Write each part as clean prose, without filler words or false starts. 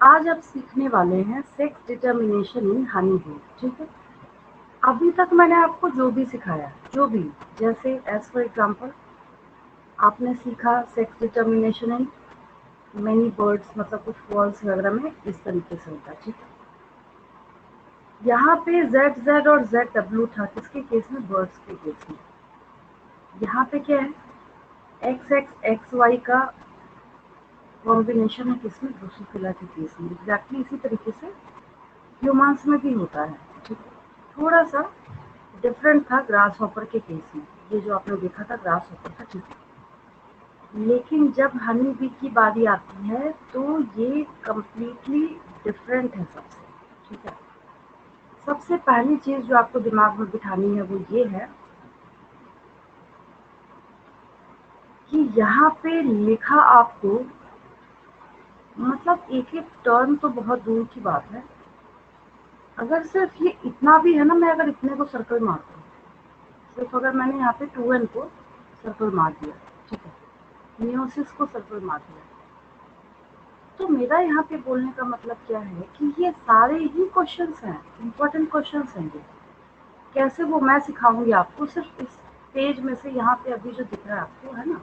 आज आप सीखने वाले हैं sex determination in honey bee. ठीक है, अभी तक मैंने आपको जो भी सिखाया, जो भी, जैसे एज फॉर एग्जाम्पल आपने सीखा sex determination in many birds, मतलब कुछ वर्ड्स वगैरह में इस तरीके से होता है। ठीक है, यहाँ पे जेड जेड और जेड डब्ल्यू था किसके केस में? बर्ड्स के केस में। यहाँ पे क्या है? एक्स एक्स एक्स वाई का कॉम्बिनेशन है किसमें? ड्रोसोफिला के केस में। एग्जैक्टली इसी तरीके से ह्यूमंस में भी होता है। ठीक है, थोड़ा सा डिफरेंट था ग्रास हॉपर के केस में, ये जो आपने देखा था ग्रास हॉपर का। ठीक है, लेकिन जब हनी बी की बारी आती है तो ये कंप्लीटली डिफरेंट है सबसे। ठीक है, सबसे पहली चीज जो आपको दिमाग में बिठानी है वो ये है कि यहाँ पे लिखा आपको, मतलब एक एक टर्म तो बहुत दूर की बात है, अगर सिर्फ ये इतना भी है ना, मैं अगर इतने को सर्कल मारता हूँ, सिर्फ अगर मैंने यहाँ पे 2n को सर्कल मार दिया, ठीक है, मियोसिस को सर्कल मार दिया, तो मेरा यहाँ पे बोलने का मतलब क्या है कि ये सारे ही क्वेश्चंस हैं, इंपॉर्टेंट क्वेश्चंस हैं ये। कैसे वो मैं सिखाऊंगी आपको, सिर्फ इस पेज में से यहाँ पे अभी जो दिख रहा है आपको, है ना,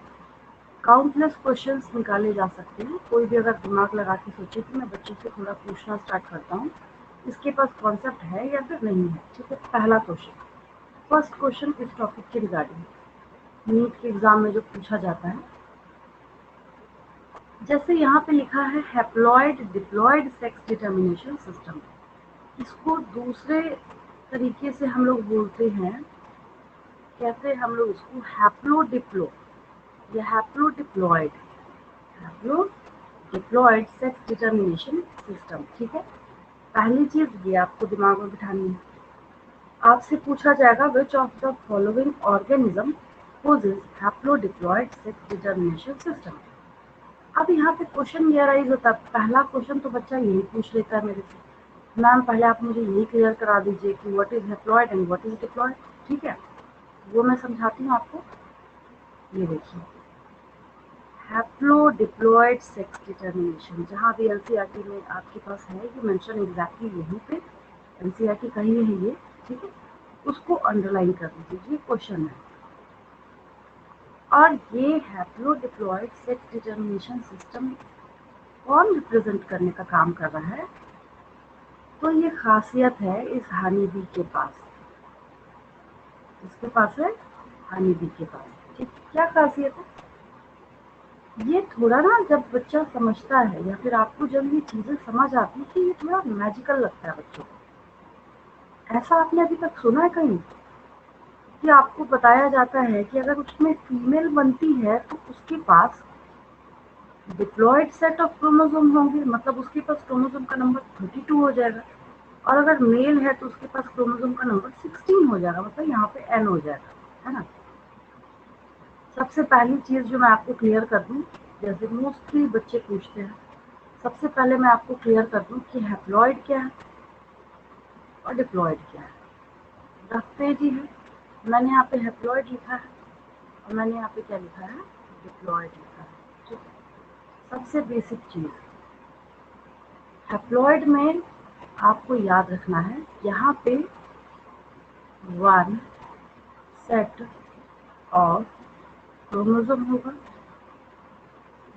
काउंटलेस क्वेश्चंस निकाले जा सकते हैं। कोई भी अगर दिमाग लगा के सोचे कि मैं बच्चों से थोड़ा पूछना स्टार्ट करता हूँ, इसके पास कॉन्सेप्ट है या फिर नहीं है। ठीक है, पहला क्वेश्चन, फर्स्ट क्वेश्चन इस टॉपिक के रिगार्डिंग नीट के एग्जाम में जो पूछा जाता है, जैसे यहाँ पे लिखा है haploid diploid sex determination system. इसको दूसरे तरीके से हम लोग बोलते हैं, कैसे हम लोग इसको, हैप्लो डिप्लो या haplo diploid, haplo diploid sex determination system. ठीक है, पहली चीज ये आपको दिमाग में बिठानी है। आपसे पूछा जाएगा which of the following organism possess haplodiploid sex determination system. अब यहाँ पे क्वेश्चन ये राइज होता है, पहला क्वेश्चन तो बच्चा यही पूछ लेता है मेरे से, मैम पहले आप मुझे यही क्लियर करा दीजिए कि what is haploid and what is diploid. ठीक है, वो मैं समझाती हूँ आपको। ये देखिए, हैप्लोडिप्लॉइड सेक्स डिटर्मिनेशन, जहाँ भी एनसीईआरटी में आपके पास है ये मेंशन एग्जैक्टली यहीं पे, एनसीईआरटी का ही है ये। ठीक है, उसको अंडरलाइन कर दीजिए, ये क्वेश्चन है। और ये हैप्लोडिप्लॉइड सेक्स डिटर्मिनेशन सिस्टम कौन रिप्रेजेंट करने का काम कर रहा है? तो ये खासियत है इस हनी बी के पास। इसके पास है, हनी बी के पास। ठीक, क्या खासियत है? ये थोड़ा ना, जब बच्चा समझता है या फिर आपको जब ये चीजें समझ आती है कि ये थोड़ा मैजिकल लगता है बच्चों को। ऐसा आपने अभी तक सुना है कहीं कि आपको बताया जाता है कि अगर उसमें फीमेल बनती है तो उसके पास डिप्लॉयड सेट ऑफ क्रोमोसोम होंगे, मतलब उसके पास क्रोमोसोम का नंबर 32 हो जाएगा, और अगर मेल है तो उसके पास क्रोमोसोम का नंबर 16 हो जाएगा, मतलब यहाँ पे n हो जाएगा, है ना। सबसे पहली चीज जो मैं आपको क्लियर कर दूं, जैसे मोस्टली बच्चे पूछते हैं, सबसे पहले मैं आपको क्लियर कर दूं कि हैप्लॉइड क्या है और डिप्लॉयड क्या है। रखते जी है, मैंने यहाँ पे हैप्लॉइड लिखा है और मैंने यहाँ पे क्या लिखा है? डिप्लॉयड लिखा है। ठीक है, सबसे बेसिक चीज हैप्लॉइड में आपको याद रखना है, यहाँ पे वन सेट ऑफ क्रोमोसोम होगा।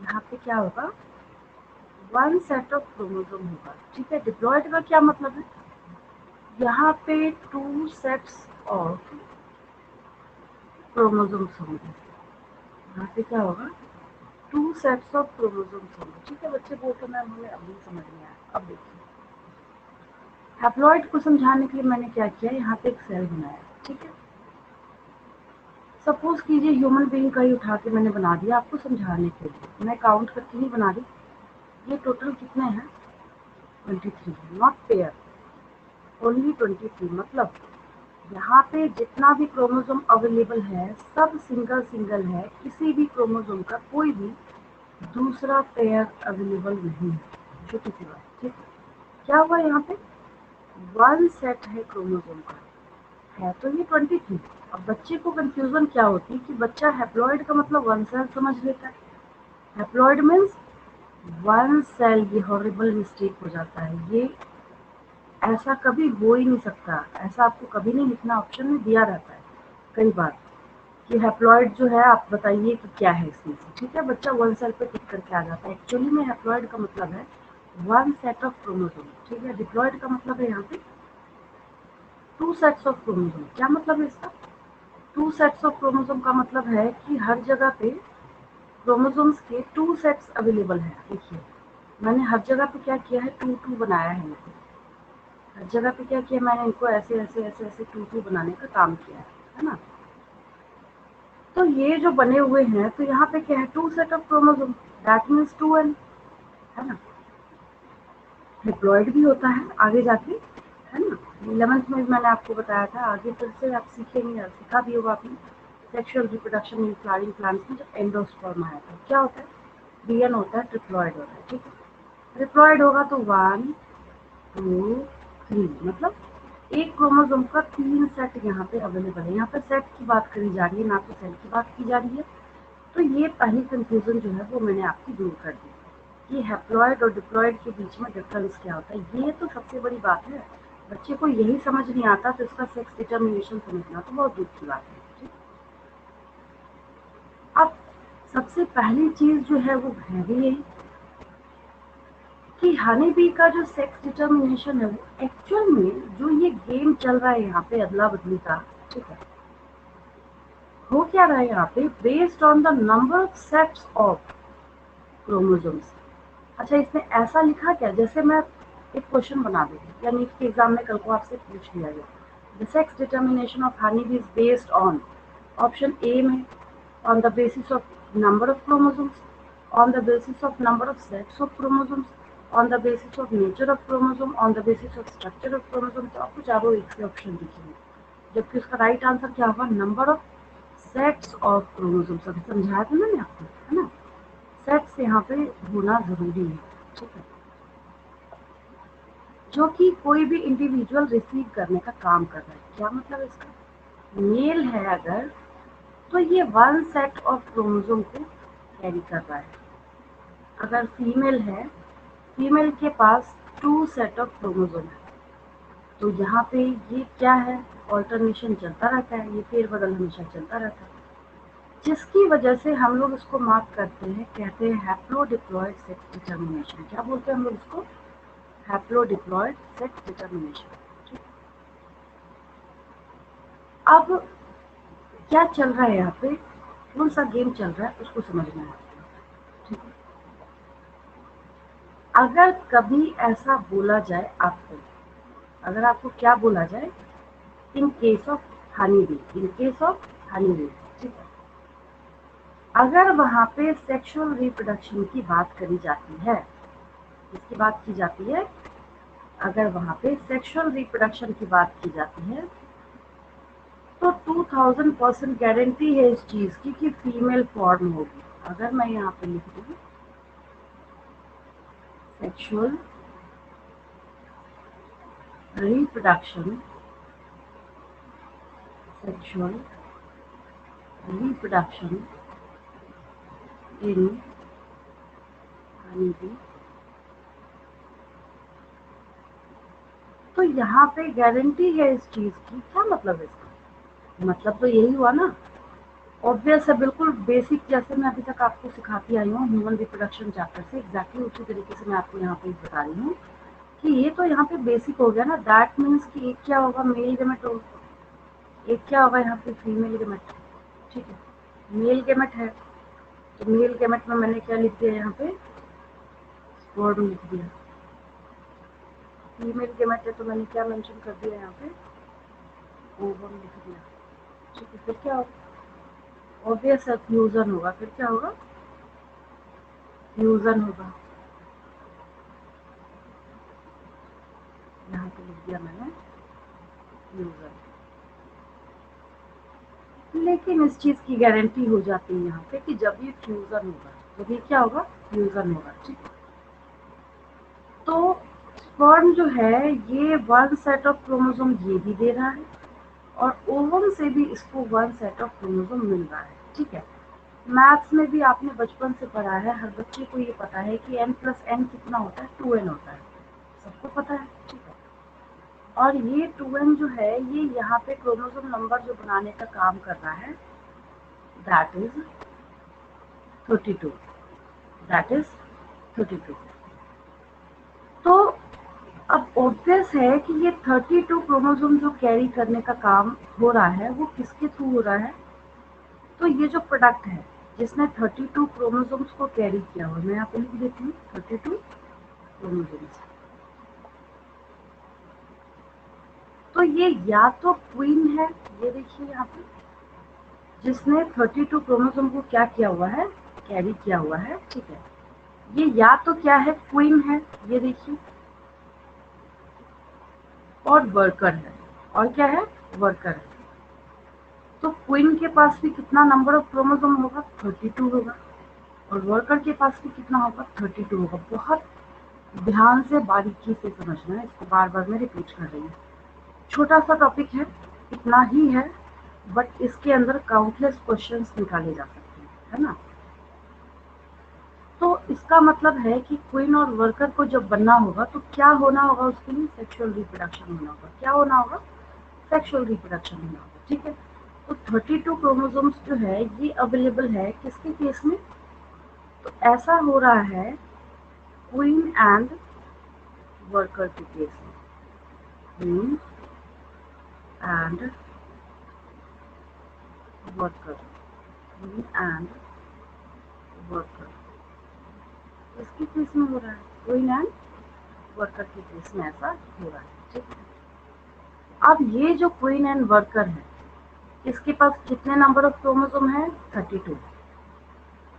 यहाँ पे क्या होगा? वन सेट ऑफ क्रोमोसोम होगा। ठीक है, डिप्लॉयड का क्या मतलब है? यहाँ पे टू सेट्स ऑफ क्रोमोसोम्स होंगे। यहाँ पे क्या होगा? टू सेट्स ऑफ क्रोमोसोम्स होंगे। ठीक है, बच्चे बोलते मैम हमें अभी समझ में आया। अब देखिए, हैप्लॉइड को समझाने के लिए मैंने क्या किया, यहाँ पे एक सेल बनाया। ठीक है, सपोज कीजिए ह्यूमन बीइंग का ही उठा के मैंने बना दिया आपको समझाने के लिए, मैं काउंट करके नहीं बना रही। ये टोटल कितने हैं? 23, नॉट पेयर, ओनली 23। मतलब यहाँ पे जितना भी क्रोमोसोम अवेलेबल है सब सिंगल सिंगल है, किसी भी क्रोमोसोम का कोई भी दूसरा पेयर अवेलेबल नहीं है। छोटी सी बात। ठीक है, क्या हुआ यहाँ पे? वन सेट है क्रोमोसोम का, है तो ये 23। अब बच्चे को कंफ्यूजन क्या होती है कि बच्चा हैप्लॉइड का मतलब वन सेल समझ लेता है। हैप्लॉइड मीन्स वन सेल, ये हॉरिबल मिस्टेक हो जाता है। ये ऐसा कभी हो ही नहीं सकता, ऐसा आपको कभी नहीं लिखना, ऑप्शन में दिया रहता है कई बार कि हैप्लॉइड जो है आप बताइए कि क्या है इसमें से, ठीक है। बच्चा वन सेल पे टिक करके आ जाता है। एक्चुअली में हैप्लॉइड का मतलब है वन सेट ऑफ क्रोमोसोम, ठीक है। डिप्लॉइड का मतलब है यहाँ पे टू सेट्स ऑफ क्रोमोसोम। क्या मतलब है इसका? टू सेट्स ऑफ क्रोमोसोम का मतलब है कि हर जगह पे क्रोमोसोम्स के टू सेट्स अवेलेबल है। देखिए मैंने हर जगह पे क्या किया है, टू टू बनाया है। हर जगह पे क्या किया मैंने, इनको ऐसे ऐसे ऐसे ऐसे टू टू बनाने का काम किया है ना। तो ये जो बने हुए हैं, तो यहाँ पे क्या है, two set of chromosome, that means 2n, है ना। डिप्लॉइड भी होता है आगे जाके, है ना। 11th में मैंने आपको बताया था, आगे फिर से आप सीखेंगे, सीखा भी होगा आपने। Sexual reproduction in flowering plants में जब एंडोस्पर्म आया था, क्या होता है, डीएन होता है, ट्रिप्लॉइड होता है, ठीक है। ट्रिप्लॉइड होगा तो 1 2 3, मतलब एक क्रोमोसोम का 3 सेट यहाँ पे अवेलेबल है। यहाँ पे सेट की बात करी जा रही है, ना तो सेल की बात की जा रही है। तो ये पहली कंफ्यूजन जो है वो मैंने आपकी दूर कर दी कि हैप्लॉइड और डिप्लॉइड के बीच में डिफरेंस क्या होता है। ये तो सबसे बड़ी बात है। बच्चे को यही समझ नहीं आता तो इसका सेक्स डिटर्मिनेशन समझना तो बहुत दूर की बात है, ठीक। अब सबसे पहली चीज जो है वो है भी यही कि हनी बी का जो सेक्स डिटर्मिनेशन है वो एक्चुअल में जो ये गेम चल रहा है यहाँ पे अदला बदली का, ठीक है, हो क्या रहा है यहाँ पे, based on the number of sets of chromosomes. अच्छा इसमें ऐसा लिखा क्या, जैसे मैं एक क्वेश्चन बना दूँ या नीट के एग्जाम में कल को आपसे पूछ लिया गया, the sex determination of honey bee is based on, option A में on the basis of number of chromosomes, on the basis of number of sets of chromosomes, on the basis of nature of chromosome, on the basis of structure of chromosome। तो आपको चारों एक से option दिखेंगे, जबकि उसका right answer क्या होगा, number of sets of chromosomes. अभी समझाया था मैंने आपको, है ना। सेट्स यहाँ पे होना जरूरी है, ठीक है, जो कि कोई भी इंडिविजुअल रिसीव करने का काम कर रहा है। क्या मतलब इसका, मेल है अगर तो ये वन सेट ऑफ क्रोमोसोम को कैरी कर रहा है। अगर फीमेल है, फीमेल के पास टू सेट ऑफ क्रोमोसोम है, तो यहाँ पे ये क्या है, ऑल्टरनेशन चलता रहता है, ये फेरबदल हमेशा चलता रहता है, जिसकी वजह से हम लोग इसको मार्क करते हैं, कहते हैं हैप्लोडिप्लॉइड सेक्स डिटर्मिनेशन। क्या बोलते हैं हम लोग इसको, हैप्लोडिप्लॉइड सेक्स डिटर्मिनेशन। अब क्या चल रहा है यहाँ पे, कौन सा गेम चल रहा है उसको समझना है, ठीक है। अगर कभी ऐसा बोला जाए आपको, अगर आपको क्या बोला जाए, in case of honey bee, in case of honey bee, ठीक है, अगर वहां पे सेक्सुअल रिप्रोडक्शन की बात करी जाती है, इसकी बात की जाती है, अगर वहां पे सेक्सुअल रिप्रोडक्शन की बात की जाती है, तो 2000% गारंटी है इस चीज की कि फीमेल फॉर्म होगी। अगर मैं यहाँ पे लिख दूँ sexual reproduction, sexual reproduction in honey bee, तो यहाँ पे गारंटी है इस चीज की। क्या मतलब है इसका, मतलब तो यही हुआ ना, ऑब्वियस है, बिल्कुल बेसिक, जैसे मैं अभी तक आपको सिखाती आई हूँ ह्यूमन रिप्रोडक्शन चैप्टर से, एग्जैक्टली उसी तरीके से मैं आपको यहाँ पे बता रही हूँ कि ये तो यहाँ पे बेसिक हो गया ना। दैट मीन्स कि एक क्या होगा, मेल गेमेट होगा, एक क्या होगा यहाँ पे, फीमेल गेमेट, ठीक है। मेल गेमेट है तो मेल गेमेट में मैंने क्या लिख दिया यहाँ पे, स्पर्म लिख दिया। फीमेल गेमेट है तो मैंने क्या मेंशन कर दिया यहाँ पे, ओवम लिख दिया, ठीक है। फिर क्या होगा, ऑब्वियस है फ्यूजन होगा, फिर क्या होगा, फ्यूजन होगा, यहाँ पे लिख दिया मैंने फ्यूजन। लेकिन इस चीज की गारंटी हो जाती है यहाँ पे कि जब ये फ्यूजन होगा, जब ये क्या होगा, फ्यूजन होगा, ठीक है। तो स्पर्म जो है ये वन सेट ऑफ क्रोमोसोम ये भी दे रहा है, और ओवम से भी इसको वन सेट ऑफ क्रोमोसोम मिल रहा है, ठीक है। मैथ्स में भी आपने बचपन से पढ़ा है, हर बच्चे को ये पता है कि n+n कितना होता है, 2n होता है, सबको पता है, ठीक है। और ये 2n जो है ये यहाँ पे क्रोमोसोम नंबर जो बनाने का काम कर रहा है, दैट इज 32, दैट इज 32। तो अब ऑब्वियस है कि ये 32 क्रोमोसोम जो कैरी करने का काम हो रहा है वो किसके थ्रू हो रहा है, तो ये जो प्रोडक्ट है जिसने 32 क्रोमोसोम्स को कैरी किया हुआ, मैं यहाँ पे लिख देती हूँ 32 क्रोमोसोम्स। तो ये या तो क्वीन है, ये देखिए यहाँ पे, जिसने 32 क्रोमोसोम को क्या किया हुआ है, कैरी किया हुआ है, ठीक है। ये या तो क्या है, क्वीन है, ये देखिए, और वर्कर है, और क्या है, वर्कर है। तो क्वीन के पास भी कितना नंबर ऑफ क्रोमोसोम होगा, 32 होगा, और वर्कर के पास भी कितना होगा, 32 होगा। बहुत ध्यान से बारीकी से समझना है, इसको बार बार मैं रिपीट कर रही हूँ। छोटा सा टॉपिक है, इतना ही है, बट इसके अंदर काउंटलेस क्वेश्चंस निकाले जा सकते हैं, है ना। तो इसका मतलब है कि क्वीन और वर्कर को जब बनना होगा तो क्या होना होगा, उसके लिए सेक्सुअल रिप्रोडक्शन होना होगा। क्या होना होगा, सेक्सुअल रिप्रोडक्शन होना होगा, ठीक है। तो 32 क्रोमोसोम्स जो है ये अवेलेबल है किसके केस में, तो ऐसा हो रहा है क्वीन एंड वर्कर के केस में, queen and worker, queen and worker इसके केस में हो रहा है, क्वीन एंड वर्कर के केस में ऐसा हो रहा है, ठीक है। अब ये जो क्वीन एंड वर्कर है इसके पास कितने नंबर ऑफ क्रोमोसोम है, 32।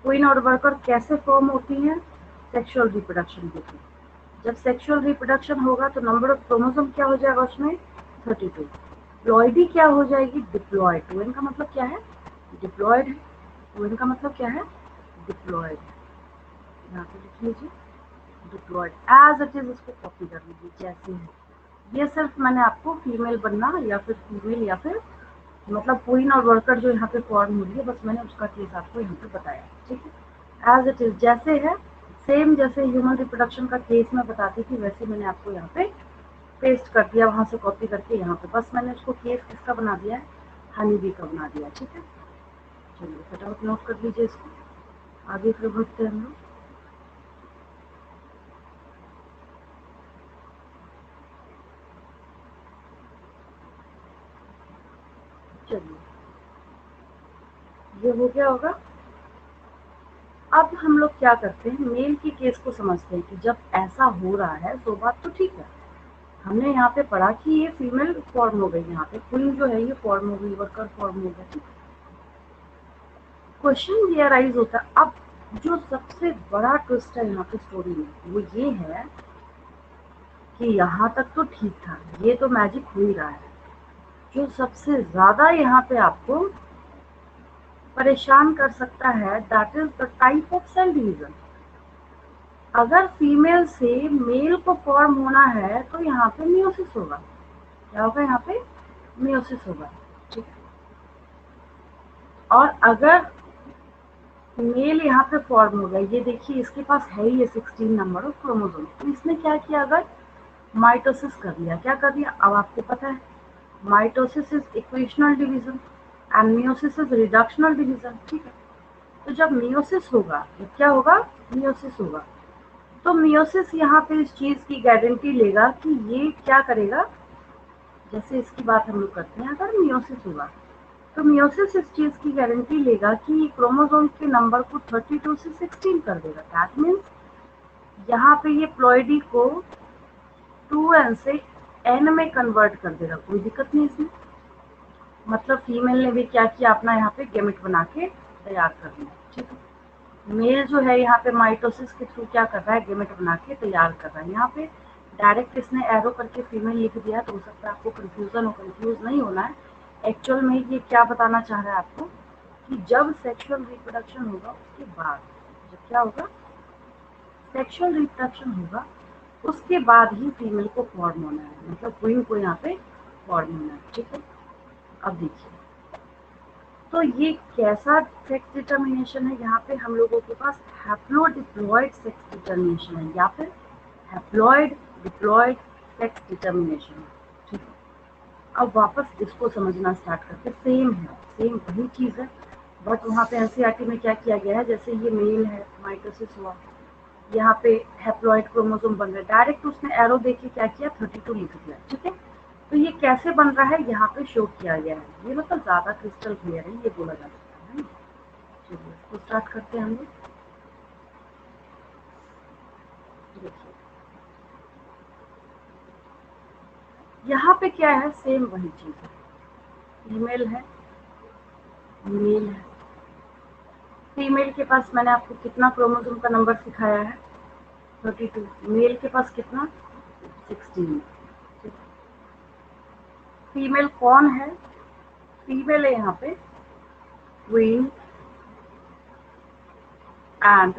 क्वीन और वर्कर कैसे फॉर्म होती हैं, सेक्सुअल रिप्रोडक्शन के थ्रू। जब सेक्सुअल रिप्रोडक्शन होगा तो नंबर ऑफ क्रोमोसोम क्या हो जाएगा उसमें, 32। प्लॉइडी क्या हो जाएगी, डिप्लॉयड। ट्विन का मतलब क्या है, डिप्लॉयड है। ट्विन का मतलब क्या है, डिप्लॉयड। यहाँ पे लिख लीजिए डिप्लॉयड, एज इट इज इसको कॉपी कर लीजिए जैसे है। ये सिर्फ मैंने आपको फीमेल बनना या फिर फीमेल या फिर मतलब क्वीन और वर्कर जो यहाँ पे फॉर्म हो रही है, बस मैंने उसका केस आपको यहाँ पे बताया, ठीक है। एज इट इज जैसे है, सेम जैसे ह्यूमन रिप्रोडक्शन का केस मैं बताती थी वैसे मैंने आपको यहाँ पे पेस्ट कर दिया, वहां से कॉपी करके यहाँ पे, बस मैंने उसको केस किसका बना दिया है, हनी बी का बना दिया, ठीक है। चलिए फटाफट नोट कर लीजिए इसको, आगे फिर बढ़ते हैं हम लोग। चलिए ये हो गया होगा। अब हम लोग क्या करते हैं, मेल के केस को समझते हैं कि जब ऐसा हो रहा है तो बात तो ठीक है, हमने यहाँ पे पढ़ा कि ये फीमेल फॉर्म हो गई, यहाँ पे क्वीन जो है ये फॉर्म हो गई, वर्कर फॉर्म हो गया, ठीक है। क्वेश्चन ये अराइज होता है, अब जो सबसे बड़ा ट्विस्ट है यहाँ पे स्टोरी में वो ये है कि यहाँ तक तो ठीक था, ये तो मैजिक हो ही रहा है। जो सबसे ज्यादा यहाँ पे आपको परेशान कर सकता है that is the type of cell division. अगर फीमेल से मेल को फॉर्म होना है तो यहाँ पे मियोसिस होगा, क्या होगा, यहाँ पे मियोसिस होगा, ठीक है। और अगर मेल यहाँ पे फॉर्म हो गया, ये देखिए इसके पास है ही ये 16 नंबर ऑफ क्रोमोसोम, तो इसने क्या किया, अगर माइटोसिस कर दिया, क्या कर दिया, अब आपको पता है mitosis is equational division and meiosis is reductional division, ठीक है। तो जब मियोसिस होगा तो क्या होगा, मियोसिस होगा, तो मियोसिस यहाँ पे इस चीज की गारंटी लेगा कि ये क्या करेगा, जैसे इसकी बात हम लोग करते हैं, अगर मियोसिस होगा तो मियोसिस इस चीज की गारंटी लेगा कि क्रोमोसोम के नंबर को 32 से 16 कर देगा। दैट मीन्स यहाँ पे ये प्लॉइडी को 2n से n में कन्वर्ट कर देगा, कोई दिक्कत नहीं इसमें। मतलब फीमेल ने भी क्या किया, अपना यहाँ पे गेमेट बना के तैयार कर लिया, ठीक है। मेल जो है यहाँ पे माइटोसिस के थ्रू क्या कर रहा है, गेमेट बना के तैयार कर रहा है। यहाँ पे डायरेक्ट इसने एरो करके फीमेल लिख दिया तो हो सकता है आपको कंफ्यूजन हो, कंफ्यूज नहीं होना है। एक्चुअल में ये क्या बताना चाह रहा है आपको कि जब सेक्सुअल रिप्रोडक्शन होगा उसके बाद, जब क्या होगा, सेक्सुअल रिप्रोडक्शन होगा उसके बाद ही फीमेल को फॉर्म होना है, मतलब क्वीन को यहाँ पे फॉर्म होना है, ठीक है। अब देखिए तो ये कैसा सेक्स डिटर्मिनेशन है, यहाँ पे हम लोगों के पास हैप्लोडिप्लॉइड सेक्स डिटर्मिनेशन है या फिर हैप्लॉइड डिप्लॉइड सेक्स डिटर्मिनेशन है। ठीक है, अब वापस इसको समझना स्टार्ट करते, सेम है, सेम वही चीज़ है, बट वहाँ पे एनसीईआरटी में क्या किया गया है, जैसे ये मेल है, माइटोसिस हुआ, यहाँ पे हैप्लॉइड क्रोमोसोम बन रहा है, डायरेक्ट उसने एरो देके क्या किया 32 लिख दिया। ठीक है, तो ये कैसे बन रहा है यहाँ पे शो किया गया है, ये मतलब ज़्यादा क्रिस्टल क्लियर है, ये बोला जा सकता है। चलिए इसको स्टार्ट करते हैं हम लोग। देखिए यहाँ पे क्या है, सेम वही चीज़ है, फीमेल है, मेल है। फीमेल के पास मैंने आपको कितना क्रोमोसोम का नंबर सिखाया है, 32। मेल के पास कितना, 16। फीमेल कौन है, फीमेल है यहाँ पे क्वीन एंड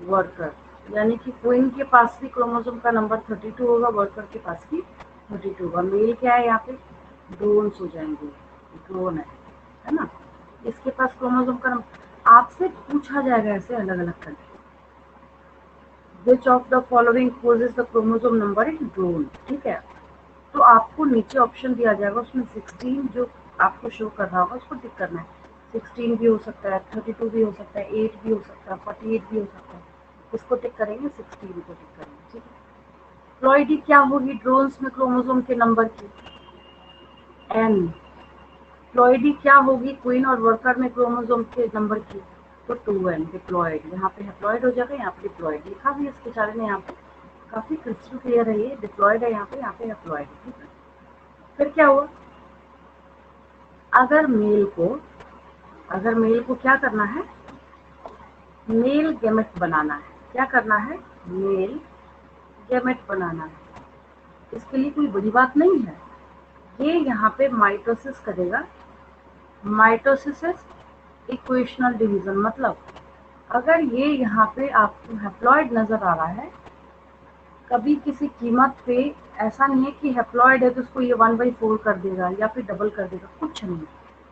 वर्कर, यानी कि क्वीन के पास भी क्रोमोसोम का नंबर 32 होगा, वर्कर के पास भी 32 होगा। मेल क्या है यहाँ पे, ड्रोन्स हो जाएंगे, ड्रोन है ना। इसके पास क्रोमोसोम का नंबर आपसे पूछा जाएगा ऐसे अलग अलग करके, which of the following poses the chromosome number in drone. ठीक है, तो आपको नीचे ऑप्शन दिया जाएगा, उसमें 16 जो आपको शो कर रहा होगा उसको टिक करना है। 16 भी हो सकता है, 32 भी हो सकता है, 8 भी हो सकता है, 48 भी हो सकता है, इसको टिक करेंगे, 16 को टिक करेंगे। ठीक है, प्लॉइडी क्या होगी ड्रोन्स में क्रोमोसोम के नंबर की, एन। प्लॉइडी क्या होगी क्वीन और वर्कर में क्रोमोसोम के नंबर की, तो 2n। डिप्लॉयड, यहाँ पे हैप्लॉइड हो जाएगा, यहाँ पे डिप्लॉयड लिखा भी इसके चारे ने, यहाँ पे काफी क्रिस्टल क्लियर है, ये डिप्लॉयड है यहाँ पे हैप्लॉइड। ठीक है, फिर क्या हुआ, अगर मेल को क्या करना है, मेल गैमेट बनाना है, क्या करना है, मेल गैमेट बनाना है, इसके लिए कोई बड़ी बात नहीं है, ये यहाँ पे माइटोसिस करेगा, माइटोसिस इक्वेशनल डिवीजन, मतलब अगर ये यहाँ पे आपको हैप्लॉइड नजर आ रहा है, कभी किसी कीमत पे ऐसा नहीं है कि हैप्लॉइड है तो उसको ये 1/4 कर देगा या फिर डबल कर देगा, कुछ नहीं,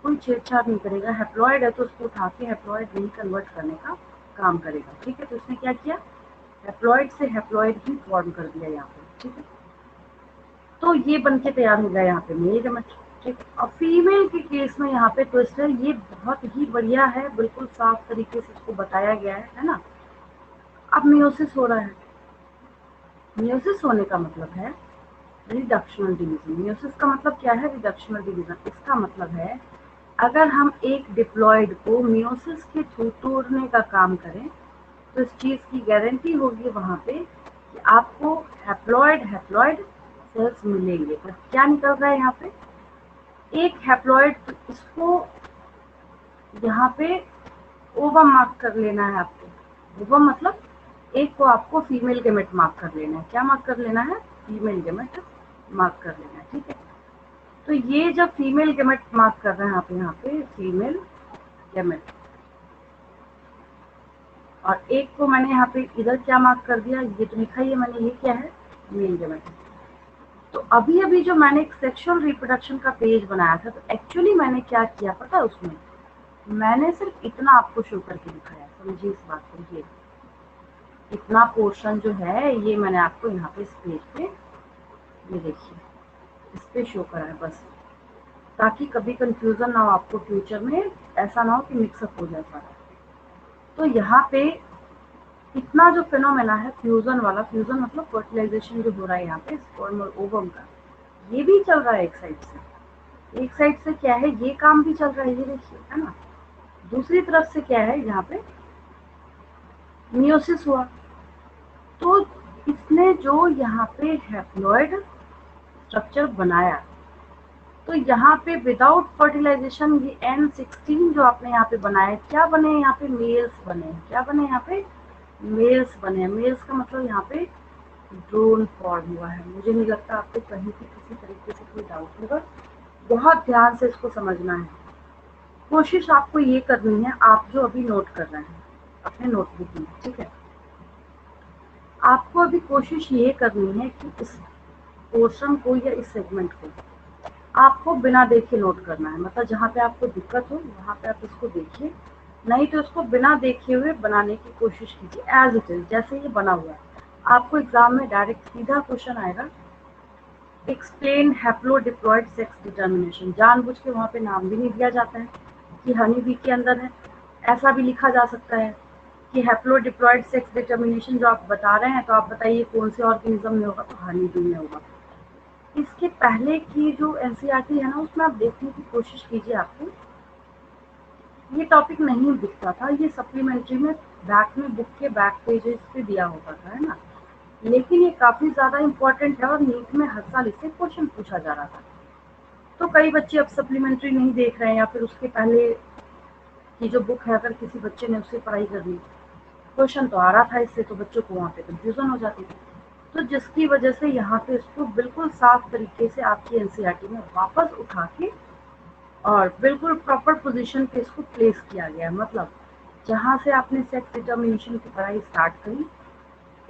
कोई छेड़छाड़ नहीं करेगा। हैप्लॉइड है तो उसको उठा के हैप्लॉइड में कन्वर्ट करने का काम करेगा। ठीक है, तो इसने क्या किया, हैप्लॉइड से हैप्लॉइड ही फॉर्म कर दिया यहाँ पे। ठीक है, तो ये बन के तैयार हो गया यहाँ पे मेल गैमेट। ठीक, और फीमेल के केस में यहाँ पे ट्विस्ट है, ये बहुत ही बढ़िया है, बिल्कुल साफ तरीके से इसको बताया गया है ना। अब मियोसिस हो रहा है, मियोसिस होने का मतलब है रिडक्शनल डिवीजन। मियोसिस का मतलब क्या है, रिडक्शनल डिवीजन। इसका मतलब है अगर हम एक डिप्लॉइड को मियोसिस के थ्रू तोड़ने का काम करें तो इस चीज की गारंटी होगी वहां पे कि आपको हैप्लॉइड हैप्लॉइड सेल्स मिलेंगे। पर क्या निकल रहा है यहाँ पे, एक हैप्लॉइड, तो इसको यहाँ पे ओवम मार्क कर लेना है आपको। ओवम मतलब एक को आपको फीमेल गैमेट मार्क कर लेना है, क्या मार्क कर लेना है, फीमेल गैमेट मार्क कर लेना है। ठीक है, तो ये जब फीमेल गैमेट मार्क कर रहे हैं आप यहाँ पे फीमेल गैमेट, और एक को मैंने यहाँ पे इधर क्या मार्क कर दिया, ये तो लिखा ही है मैंने, ये क्या है, मेल गैमेट। तो अभी अभी जो मैंने एक सेक्सुअल रिप्रोडक्शन का पेज बनाया था, तो एक्चुअली मैंने क्या किया पता है, उसमें मैंने सिर्फ इतना आपको शो करके दिखाया, समझिए इस बात को। ये इतना पोर्शन जो है ये मैंने आपको यहाँ पे इस पेज पे, ये देखिए इस पे शो करा है बस, ताकि कभी कंफ्यूजन ना हो आपको फ्यूचर में, ऐसा ना हो कि मिक्सअप हो जाए सारा। तो यहाँ पे इतना जो फिनोमेना है फ्यूजन वाला, फ्यूजन मतलब फर्टिलाइजेशन जो हो रहा है यहाँ पे स्पर्म और ओवम का, ये भी चल रहा है एक साइड से। एक साइड से क्या है, ये काम भी चल रहा है, ये देखिए है ना। दूसरी तरफ से क्या है, यहाँ पे मियोसिस हुआ, तो इसने जो यहाँ पे हैप्लॉइड स्ट्रक्चर बनाया, तो यहाँ पे विदाउट फर्टिलाइजेशन ये N16 जो आपने यहाँ पे बनाया, क्या बने यहाँ पे, मेल्स बने। क्या बने यहाँ पे, मेल्स बने। मेल्स का मतलब यहाँ पे ड्रोन फॉर्म हुआ है। मुझे नहीं लगता आपको कहीं भी किसी तरीके से कोई डाउट होगा, बहुत ध्यान से इसको समझना है। कोशिश आपको ये करनी है, आप जो अभी नोट कर रहे हैं अपने नोटबुक में, ठीक है, आपको अभी कोशिश ये करनी है कि इस पोर्शन को या इस सेगमेंट को आपको बिना देखे नोट करना है, मतलब जहाँ पे आपको दिक्कत हो वहाँ पे आप इसको देखिए, नहीं तो इसको बिना देखे हुए बनाने की कोशिश कीजिए एज इट इज, जैसे ये बना हुआ है। आपको एग्जाम में डायरेक्ट सीधा क्वेश्चन आएगा, एक्सप्लेन हैप्लोडिप्लॉइड सेक्स डिटर्मिनेशन। जानबूझ के वहाँ पे नाम भी नहीं दिया जाता है कि हनी बी के अंदर है, ऐसा भी लिखा जा सकता है कि हैप्लोडिप्लॉइड सेक्स डिटर्मिनेशन जो आप बता रहे हैं, तो आप बताइए कौन से ऑर्गेनिज्म में होगा, तो हनी बी में होगा। इसके पहले की जो एनसीईआरटी है ना, उसमें आप देखने की कोशिश कीजिए, आपको ये टॉपिक नहीं दिखता था, ये सप्लीमेंट्री में बैक में बुक के बैक पेजेस पे दिया होता था, है ना। लेकिन ये काफी ज्यादा इम्पोर्टेंट है और नीट में हर साल इससे क्वेश्चन पूछा जा रहा था। तो कई बच्चे अब सप्लीमेंट्री नहीं देख रहे हैं, या फिर उसके पहले की जो बुक है अगर किसी बच्चे ने उससे पढ़ाई कर ली, क्वेश्चन तो आ रहा था इससे, तो बच्चों को वहाँ पे कंफ्यूजन हो जाती थी। तो जिसकी वजह से यहाँ पे इसको बिल्कुल साफ तरीके से आपकी एनसीईआरटी में वापस उठा के और बिल्कुल प्रॉपर पोजीशन पे इसको प्लेस किया गया। मतलब जहाँ से आपने सेक्स डिटर्मिनेशन की पढ़ाई स्टार्ट करी,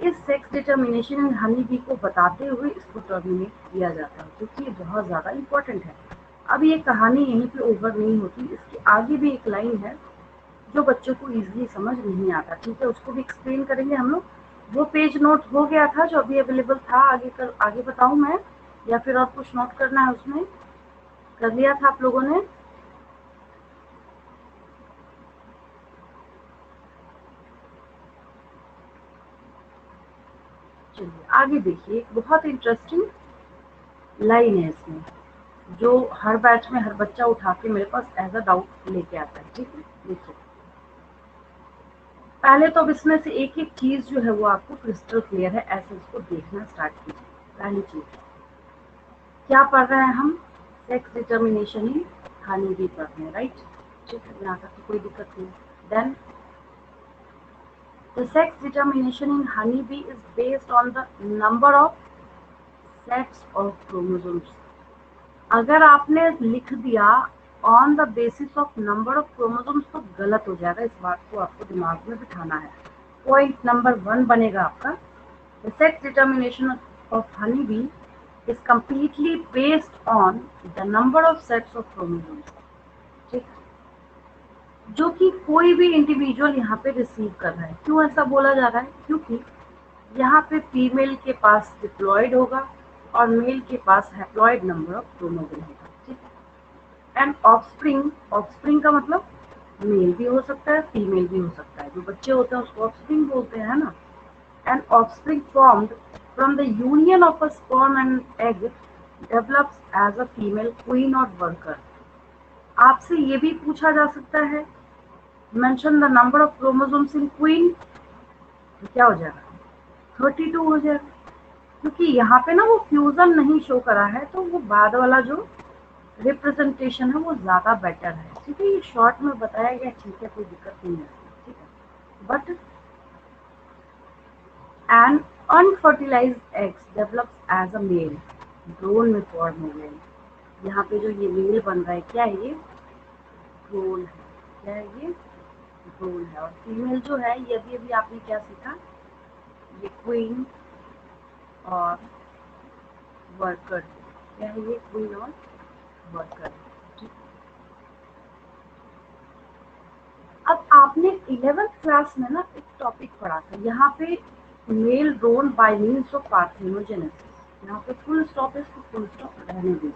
इस sex determination in honey bee को बताते हुए इसको टर्मिनेट किया जाता है, क्योंकि ये बहुत ज़्यादा इम्पोर्टेंट है। अब ये कहानी यहीं पे ओवर नहीं होती, इसके आगे भी एक लाइन है जो बच्चों को इजीली समझ नहीं आता, ठीक है, उसको भी एक्सप्लेन करेंगे हम लोग। वो पेज नोट हो गया था जो अभी अवेलेबल था, आगे बताऊं मैं, या फिर और कुछ नोट करना है उसमें? कर लिया था आप लोगों ने? चलिए आगे देखिए, एक बहुत इंटरेस्टिंग लाइन है इसमें, जो हर बैच में हर बच्चा उठा के मेरे पास एज अ डाउट लेके आता है, ठीक है। देखिए, पहले तो अब इसमें से एक एक चीज जो है वो आपको क्रिस्टल क्लियर है, ऐसे इसको देखना स्टार्ट कीजिए। पहली चीज क्या पढ़ रहे हैं हम? सेक्स डिटर्मिनेशन ही हनी बी पढ़ रहे हैं, राइट? ठीक है, यहाँ तक तो कोई दिक्कत नहीं। Then the sex determination in honeybee is based on the number of sets of chromosomes। अगर आपने लिख दिया on the basis of number of chromosomes तो गलत हो जाएगा, इस बात को आपको दिमाग में बिठाना है। पॉइंट नंबर 1 बनेगा आपका, the sex determination of honey bee is completely based on the number of sets of chromosomes. ठीक, जो कि कोई भी इंडिविजुअल यहाँ पे रिसीव कर रहा है। क्यों ऐसा बोला जा रहा है? क्योंकि यहाँ पे फीमेल के पास डिप्लॉयड होगा और मेल के पास हैप्लॉयड नंबर ऑफ क्रोमोसोम होगा, ठीक है। एंड ऑफस्प्रिंग, ऑफस्प्रिंग का मतलब मेल भी हो सकता है, फीमेल भी हो सकता है, जो बच्चे होते हैं उसको ऑफस्प्रिंग बोलते हैं, है ना। And offspring formed from the union of a sperm and egg develops as a female queen और वर्कर। आपसे ये भी पूछा जा सकता है, mention the number of chromosomes in queen, तो क्या हो जाएगा? 32 हो जाएगा, क्योंकि यहाँ पे ना वो फ्यूजन नहीं शो करा है, तो वो बाद वाला जो रिप्रेजेंटेशन है वो ज्यादा बेटर है, ठीक है। ये शॉर्ट में बताया गया, ठीक है, कोई दिक्कत नहीं है, ठीक है। But an unfertilized eggs develops as a male, drone में फॉर्म हो गए। यहाँ पे जो ये मेल बन रहा है, क्या है ये? ड्रोन है। क्या है ये? ड्रोन है। और फीमेल जो है, ये अभी अभी आपने क्या सीखा? ये क्वीन और वर्कर। क्या है ये? क्वीन और वर्कर। अब आपने 11th क्लास में ना एक टॉपिक पढ़ा था, यहाँ पे male drone by means of parthenogenesis. यहाँ पे फुल स्टॉप है, इसको फुल स्टॉप रहने दीजिए।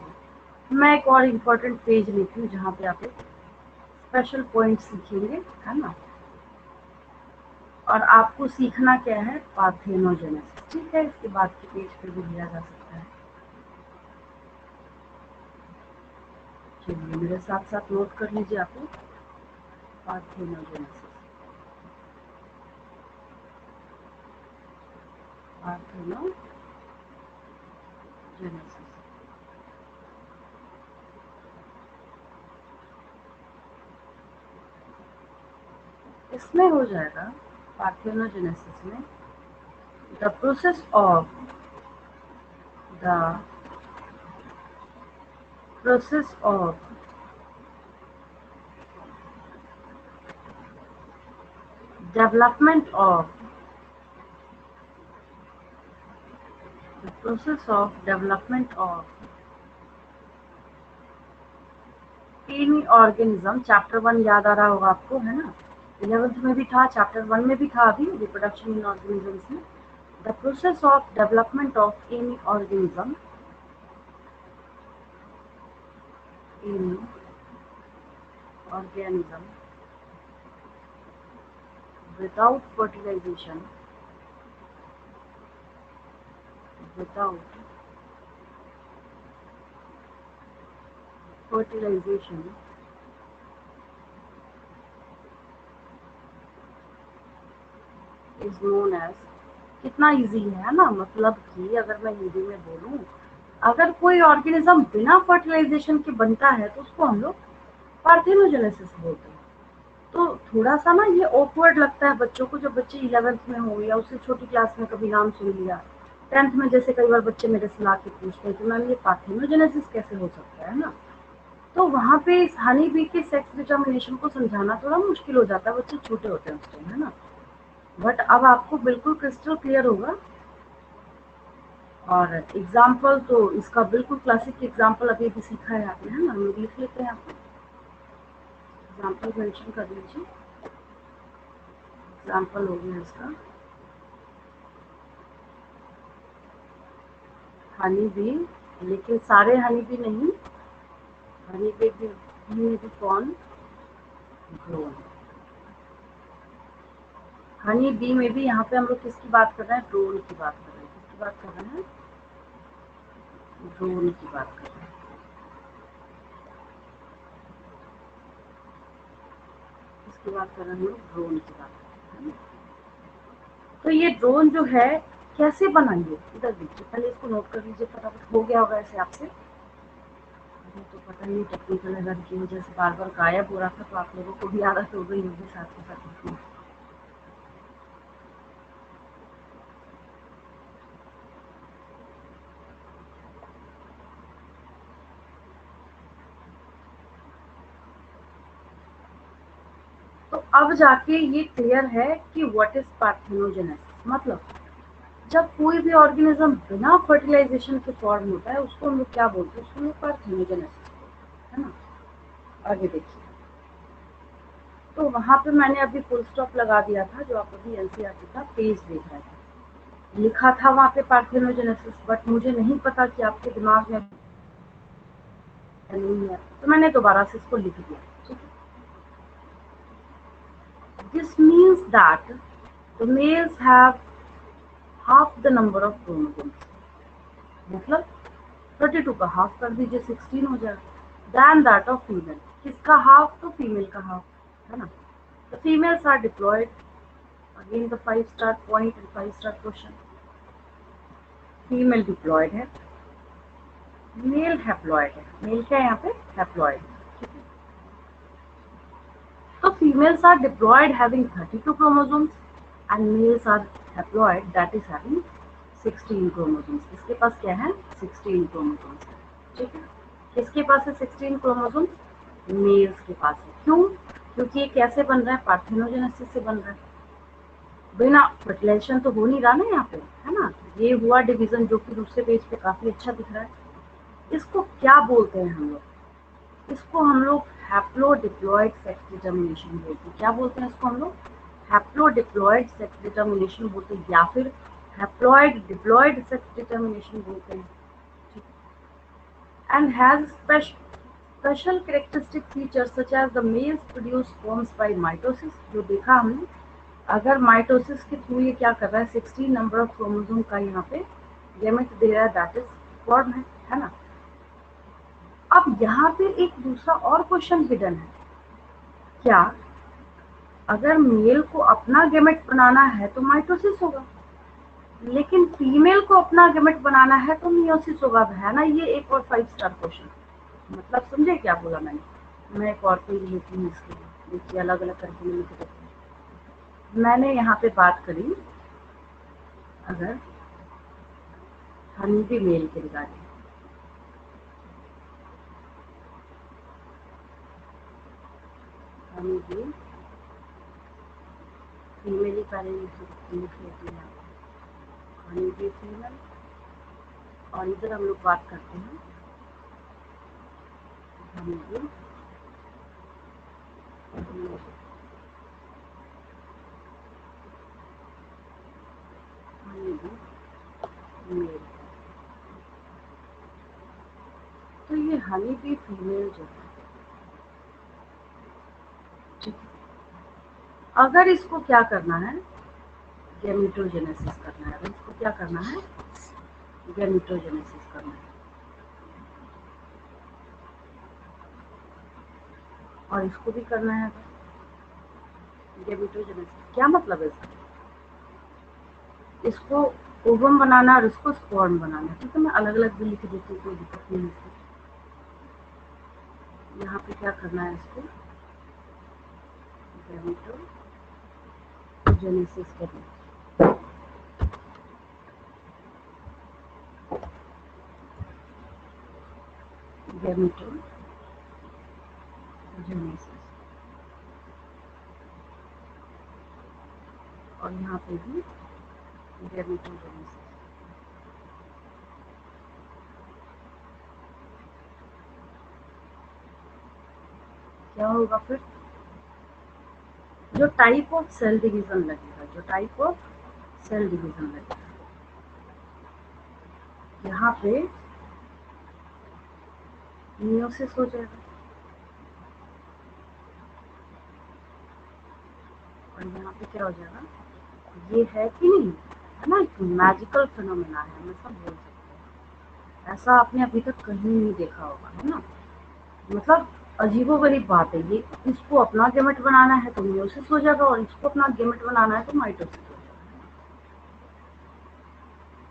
मैं एक और इम्पोर्टेंट पेज लेती हूँ जहाँ पे आप एक स्पेशल पॉइंट सीखेंगे, है ना। और आपको सीखना क्या है? पार्थेनोजेनेसिस, ठीक है। इसके बाद के पेज पे भी लिया जा सकता है। चलिए मेरे साथ साथ नोट कर लीजिए आपको, पार्थेनोजेनेसिस, पार्थेनोजेनेसिस। इसमें हो जाएगा, पार्थेनोजेनेसिस में, the process of the process of development of the process of development of any organism, chapter 1 याद आ रहा होगा आपको, है ना, 11th में भी था, चैप्टर 1 में भी था अभी, रिप्रोडक्शन इन ऑर्गेनिजम्स में। The process of development of any organism, any organism without fertilization, without fertilization is known as, कितना इजी है ना, मतलब कि अगर मैं हिंदी में बोलूं, अगर कोई ऑर्गेनिज्म बिना फर्टिलाइजेशन के बनता है तो उसको हम लोग पार्थेनोजेनेसिस बोलते हैं। तो थोड़ा सा ना ये ऑकवर्ड लगता है बच्चों को, जब बच्चे 11th में हो या उससे छोटी क्लास में कभी नाम सुन लिया, 10th में जैसे कई बार बच्चे मेरे से ला के पूछते हैं कि मैम ये पार्थेनोजेनेसिस कैसे हो सकता है ना, तो वहाँ पे इस हनी बी के सेक्स डिटर्मिनेशन को समझाना थोड़ा मुश्किल हो जाता है, बच्चे छोटे होते हैं उस टाइम, है ना। बट अब आपको बिल्कुल क्रिस्टल क्लियर होगा। और एग्जाम्पल तो इसका बिल्कुल क्लासिक एग्जाम्पल अभी भी सीखा है आपने, है ना, हम लिख लेते हैं आपको एग्जाम्पल मेंशन कर लीजिए। एग्जाम्पल हो गया इसका हनी बी, लेकिन सारे हनी बी नहीं, हनी बी में भी कौन, ड्रोन। हनी बी में भी यहाँ पे हम लोग किसकी बात कर रहे हैं, ड्रोन की बात कर रहे हैं। किसकी बात कर रहे हैं, ड्रोन की बात कर रहे हैं। किसकी बात कर रहे हैं, ड्रोन की बात कर रहे हैं। तो ये ड्रोन जो है कैसे बनाएंगे, इधर देखिए, पहले इसको नोट कर लीजिए, फटाफट हो गया होगा ऐसे आपसे। मुझे तो पता नहीं टेक्निकल एरर की वजह से बार बार गायब हो रहा था, तो आप लोगों को भी आदत हो गई होगी साथ के साथ लिखने। तो अब जाके ये क्लियर है कि व्हाट इज पार्थेनोजेनेसिस, मतलब जब कोई भी ऑर्गेनिज्म बिना फर्टिलाइजेशन के फॉर्म होता है उसको हम लोग क्या बोलते हैं, उसको हम लोग पार्थेनोजेनेसिस बोलते हैं, है ना। आगे देखिए, तो वहां पे मैंने अभी फुल स्टॉप लगा दिया था, जो आप अभी एनसीईआरटी का पेज देख रहे थे, लिखा था वहां पे पार्थेनोजेनेसिस, बट मुझे नहीं पता कि आपके दिमाग में नहीं है, तो मैंने दोबारा से इसको लिख दिया, ठीक है। This means that the males have half the number of chromosomes, मतलब 32 का हाफ कर दीजिए 16 हो जाएगा, देन दैट ऑफ फीमेल, किसका हाफ, तो फीमेल का हाफ, है ना। The females are diploid, again the 5 star point and 5 star question, female diploid है, मेल हैप्लॉयड है, मेल क्या है यहाँ पे, haploid. So females are diploid having 32 chromosomes and males are haploid that is having 16 chromosomes. इसके पास क्या है, 16 chromosomes, ठीक है। किसके पास है 16 chromosomes, मेल्स के पास है। क्यों, क्योंकि ये कैसे बन रहा है, पार्थेनोजेनेसिस से बन रहा है, बिना फर्टिलाइजेशन तो हो नहीं रहा ना यहाँ पे, है ना। ये हुआ डिवीजन जो कि दूसरे पेज पे काफी अच्छा दिख रहा है। इसको क्या बोलते हैं हम लोग, इसको हम लोग हैप्लोडिप्लॉयड सेक्स डिटर्मिनेशन बोलते हैं। क्या बोलते हैं इसको हम लोग, हैप्लोडिप्लॉयड सेक्स डिटर्मिनेशन बोलते हैं, या फिर हैप्लॉयड डिप्लॉयड सेक्स डिटर्मिनेशन बोलते हैं, and has special characteristic features such as the males produce sperms by mitosis, जो देखा हमने, अगर माइटोसिस के थ्रू ये क्या कर रहा है, 16 नंबर ऑफ क्रोमोसोम का यहाँ पे गैमेट दे रहा है, दैट इज फॉर्म है ना। अब यहाँ पे एक दूसरा और क्वेश्चन हिडन है, क्या अगर मेल को अपना गैमेट बनाना है तो माइटोसिस होगा, लेकिन फीमेल को अपना गैमेट बनाना है तो मियोसिस होगा, है ना। ये एक और 5 स्टार क्वेश्चन, मतलब समझे क्या बोला मैंने। मैं एक और पेज लेती हूँ इसके लिए, देखिए अलग अलग करके मैंने लिख देती हूँ। मैंने यहाँ पे बात करी अगर हनी बी मेल के रिगार्डिंग, हनी बी फीमेल ही पहले लिख लेती है, हनी बी फीमेल, और इधर हम लोग बात करते हैं हनी बी मेल। तो ये हनी बी फीमेल जो है, ठीक है, अगर इसको क्या करना है, गैमेटोजेनेसिस करना है, अगर इसको क्या करना है, गैमेटोजेनेसिस करना है, और इसको भी करना है गैमेटोजेनेसिस। क्या मतलब है इसका, इसको ओवम बनाना और इसको स्पर्म बनाना, ठीक है। मैं अलग अलग भी लिख देती हूँ, कोई दिक्कत नहीं है। यहाँ पे क्या करना है, इसको गैमेटोजेनेसिस करना है। गैमेटोजेनेसिस, और यहाँ पे भी गैमेटोजेनेसिस। क्या होगा फिर, जो टाइप ऑफ सेल डिवीजन लगेगा, जो टाइप ऑफ सेल डिवीजन लगेगा, यहाँ पे मियोसिस हो जाएगा, और यहाँ पे क्या हो जाएगा, ये है कि नहीं, है ना, एक मैजिकल फिनोमेना है, हम ऐसा बोल सकते हैं। ऐसा आपने अभी तक कहीं नहीं देखा होगा, है ना, मतलब अजीबोगरीब बात है ये। इसको अपना गेमेट बनाना है तो मियोसिस हो जाएगा, और इसको अपना गेमेट बनाना है तो माइटोसिस हो जाएगा।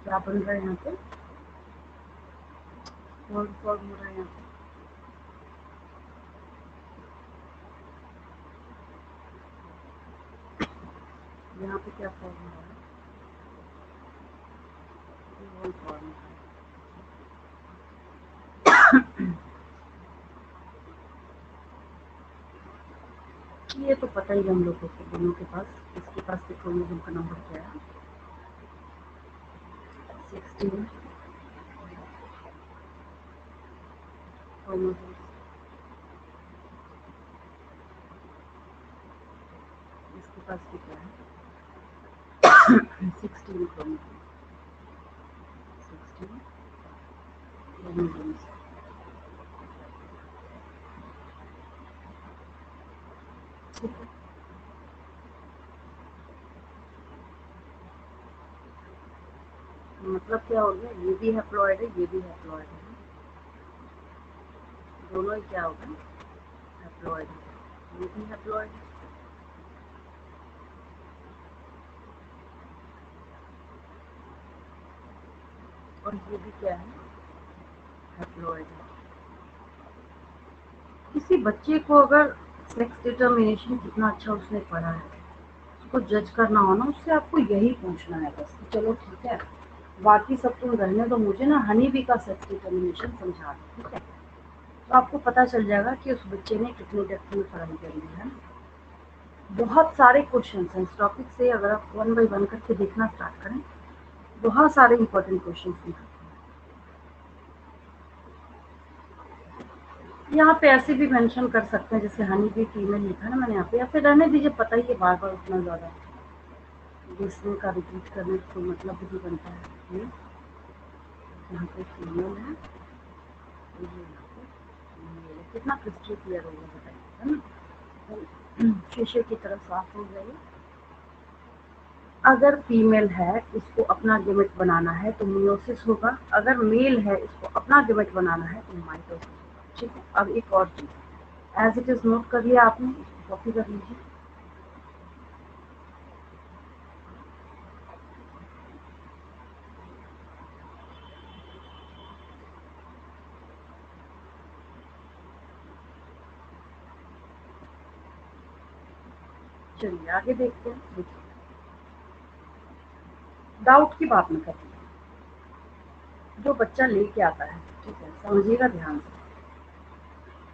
क्या बन रहा है यहाँ पे, फॉर्म हो रहा है यहाँ पे। यहाँ पे क्या फॉर्म हो रहा है, फॉर्म। ये तो पता ही हम लोगों को दोनों के पास, इसके पास से क्रोमोसोम का नंबर क्या है, 16 क्रोमोसोम। इसके पास भी क्या है, 16 क्रोमोसोम, 16 क्रोमोसोम्स। ठीक है, मतलब क्या हो गया, ये भी हैप्लॉइड है, ये भी हैप्लॉइड है, दोनों ही क्या हो गए, हैप्लॉइड है, ये भी हैप्लॉइड है, और ये भी क्या है, हैप्लॉइड है। किसी बच्चे को अगर सेक्स डिटर्मिनेशन कितना अच्छा उसने पढ़ा है, उसको जज करना हो ना, उससे आपको यही पूछना है बस कि चलो ठीक है, बाकी सब तुम रहने दो, मुझे ना हनी बी का सेक्स डिटर्मिनेशन समझा दो, ठीक है। तो आपको पता चल जाएगा कि उस बच्चे ने कितनी डेप्थ में पढ़ाई करी है। बहुत सारे क्वेश्चन हैं इस टॉपिक से, अगर आप वन बाई वन करके देखना स्टार्ट करें, बहुत सारे इंपॉर्टेंट क्वेश्चन हैं। यहाँ पे ऐसे भी मेंशन कर सकते हैं, जैसे हनी बी फीमेल लिखा है ना मैंने यहाँ पे, या फिर रहने दीजिए, पता ही है बार बार उतना ज़्यादा जिसमें का रिपीट करने से कोई मतलब भी बनता है। ये यहाँ पे फीमेल है, ये यहाँ पे मेल है। कितना क्रिस्टल क्लियर हो गया बताइए, है ना, शीशे की तरह साफ हो गया। अगर फीमेल है, इसको अपना गेमेट बनाना है तो मियोसिस होगा, अगर मेल है, इसको अपना गेमेट बनाना है तो माइटोसिस होगा, ठीक है। अब एक और चीज़, एज इट इज नोट कर लिया आपने, इसको कॉपी कर लीजिए। चलिए आगे देखते हैं। देखिए, डाउट की बात नहीं करते, जो बच्चा लेके आता है, ठीक है, समझिएगा ध्यान से,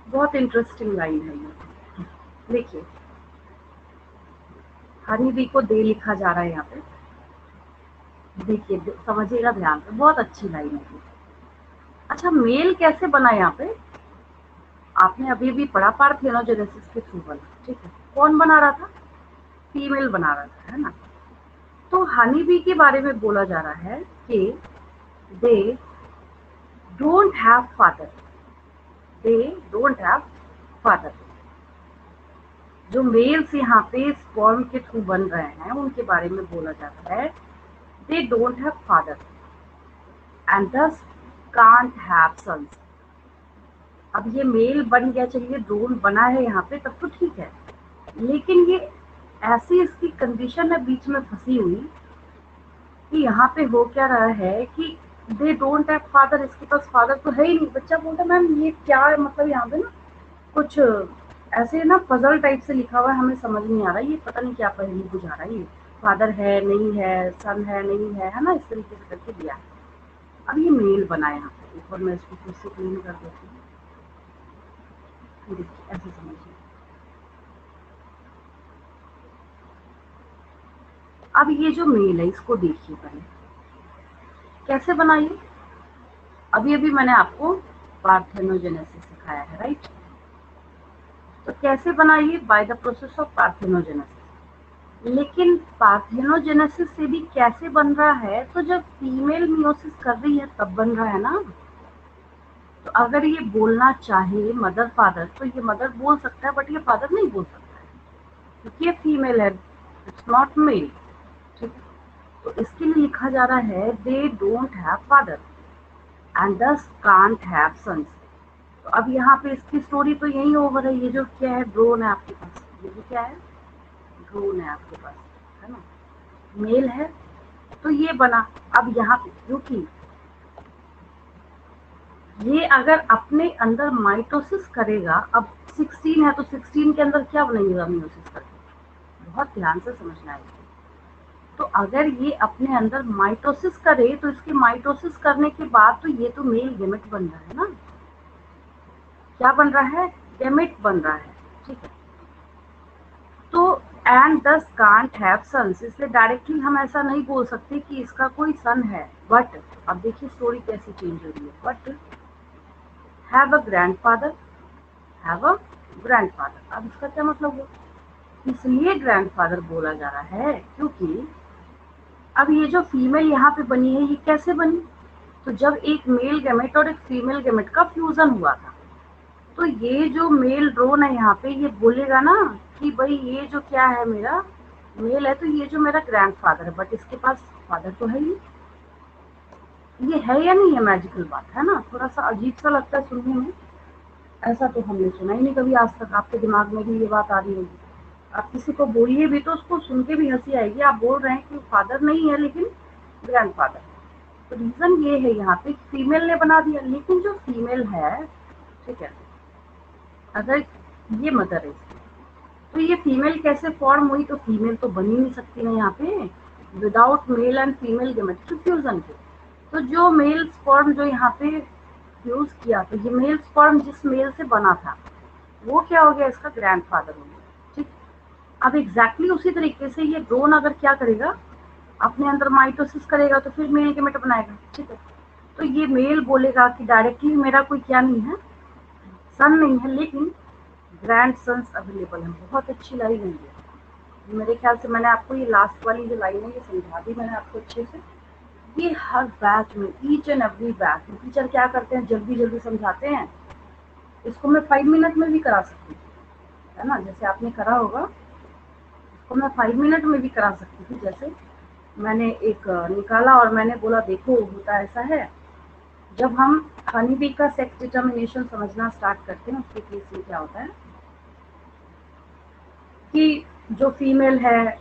बहुत इंटरेस्टिंग लाइन है ये। देखिए, हनी बी को दे लिखा जा रहा है यहाँ पे, देखिए समझिएगा ध्यान से, बहुत अच्छी लाइन है। अच्छा, मेल कैसे बना यहाँ पे, आपने अभी भी पढ़ा पार्थेनोजेनेसिस के थ्रू बना, ठीक है, कौन बना रहा था? फीमेल बना रहा था, है ना। तो हनी बी के बारे में बोला जा रहा है कि they don't have father, they don't have father. जो मेल्स यहाँ पे स्पर्म के थ्रू बन रहे हैं उनके बारे में बोला जाता है they don't have father and thus can't have sons। अब ये मेल बन गया, चलिए ड्रोन बना है यहाँ पे, तब तो ठीक है, लेकिन ये ऐसी इसकी कंडीशन है बीच में फंसी हुई कि यहाँ पे हो क्या रहा है कि दे डोंट हैव फादर, इसके पास फादर तो है ही नहीं। बच्चा बोलता है मैम ये क्या है, मतलब यहाँ पे ना कुछ ऐसे ना पजल टाइप से लिखा हुआ है, हमें समझ नहीं आ रहा ये पता नहीं क्या पहेली बुझा रहा है, ये फादर है नहीं है, सन है नहीं है ना, इस तरीके से करके दिया। अब ये मेल बना है यहाँ पे, ऊपर मैं इसको फिर से क्लीन कर देती हूँ, देखिए ऐसे समझिए। अब ये जो मेल है इसको देखिए पहले कैसे बनाइए। अभी अभी मैंने आपको पार्थेनोजेनेसिस सिखाया है, राइट। तो कैसे बनाइए? By the process of parthenogenesis. लेकिन पार्थेनोजेनेसिस से भी कैसे बन रहा है? तो जब फीमेल मियोसिस कर रही है तब बन रहा है ना। तो अगर ये बोलना चाहे मदर फादर तो ये मदर बोल सकता है, बट ये फादर नहीं बोल सकता है क्योंकि ये फीमेल है, इट्स नॉट मेल। ठीक है, तो इसके लिए लिखा जा रहा है they don't have father and दस कांट हैव सन्स। तो अब यहाँ पे इसकी स्टोरी तो यही ओवर है। ये जो क्या है, ड्रोन है आपके पास, ये जो क्या है, ड्रोन है आपके पास, है ना, मेल है, तो ये बना। अब यहाँ पे क्योंकि ये अगर अपने अंदर माइटोसिस करेगा, अब 16 है तो 16 के अंदर क्या बनेगा मियोसिस करके, बहुत ध्यान से समझना है। तो अगर ये अपने अंदर माइटोसिस करे तो इसके माइटोसिस करने के बाद तो ये तो मेल गेमेट बन रहा है ना। क्या बन रहा है? गेमेट बन रहा है, ठीक है। तो एंड दस कांट हैव सन्स, इसलिए डायरेक्टली हम ऐसा नहीं बोल सकते कि इसका कोई सन है। बट अब देखिए स्टोरी कैसी चेंज हो रही है। But have a grandfather, have a grandfather. अब इसका क्या मतलब हुआ? इसलिए ग्रैंडफादर बोला जा रहा है क्योंकि अब ये जो फीमेल यहाँ पे बनी है ये कैसे बनी? तो जब एक मेल गेमेट और एक फीमेल गेमेट का फ्यूजन हुआ था, तो ये जो मेल ड्रोन है यहाँ पे ये बोलेगा ना कि भाई ये जो क्या है मेरा मेल है, तो ये जो मेरा ग्रैंडफादर है, बट इसके पास फादर तो है ही। ये है या नहीं है? मैजिकल बात है ना, थोड़ा सा अजीब सा लगता है सुनने में। ऐसा तो हमने सुना ही नहीं कभी आज तक। आपके दिमाग में भी ये बात आ रही होगी, आप किसी को बोलिए भी तो उसको सुन के भी हंसी आएगी। आप बोल रहे हैं कि फादर नहीं है लेकिन ग्रैंडफादर है। तो रीजन ये है यहाँ पे फीमेल ने बना दिया, लेकिन जो फीमेल है, ठीक है, अगर ये मदर है तो ये फीमेल कैसे फॉर्म हुई? तो फीमेल तो बन ही नहीं सकती ना यहाँ पे without male and female gametic fusion के। तो जो मेल स्पर्म जो यहाँ पे फ्यूज किया, तो ये मेल स्पर्म जिस मेल से बना था वो क्या हो गया? इसका ग्रैंडफादर हो गया, ठीक। अब एग्जैक्टली उसी तरीके से ये ड्रोन अगर क्या करेगा, अपने अंदर माइटोसिस करेगा तो फिर मेल गेमेट बनाएगा, ठीक है। तो ये मेल बोलेगा कि डायरेक्टली मेरा कोई क्या नहीं है, सन नहीं है, लेकिन ग्रैंड सन्स अवेलेबल है। बहुत अच्छी लाइन है ये, मेरे ख्याल से मैंने आपको ये लास्ट वाली जो लाइन है ये समझा दी मैंने आपको अच्छे से। ये हर बैच में, ईच एंड एवरी बैच में टीचर क्या करते हैं, जल्दी जल्दी समझाते हैं। इसको मैं 5 मिनट में भी करा सकती हूँ, है ना, जैसे आपने करा होगा, इसको मैं 5 मिनट में भी करा सकती थी। जैसे मैंने एक निकाला और मैंने बोला देखो होता ऐसा है। जब हम हनी बी का सेक्स डिटर्मिनेशन समझना स्टार्ट करते हैं उसके केस में क्या होता है कि जो फीमेल है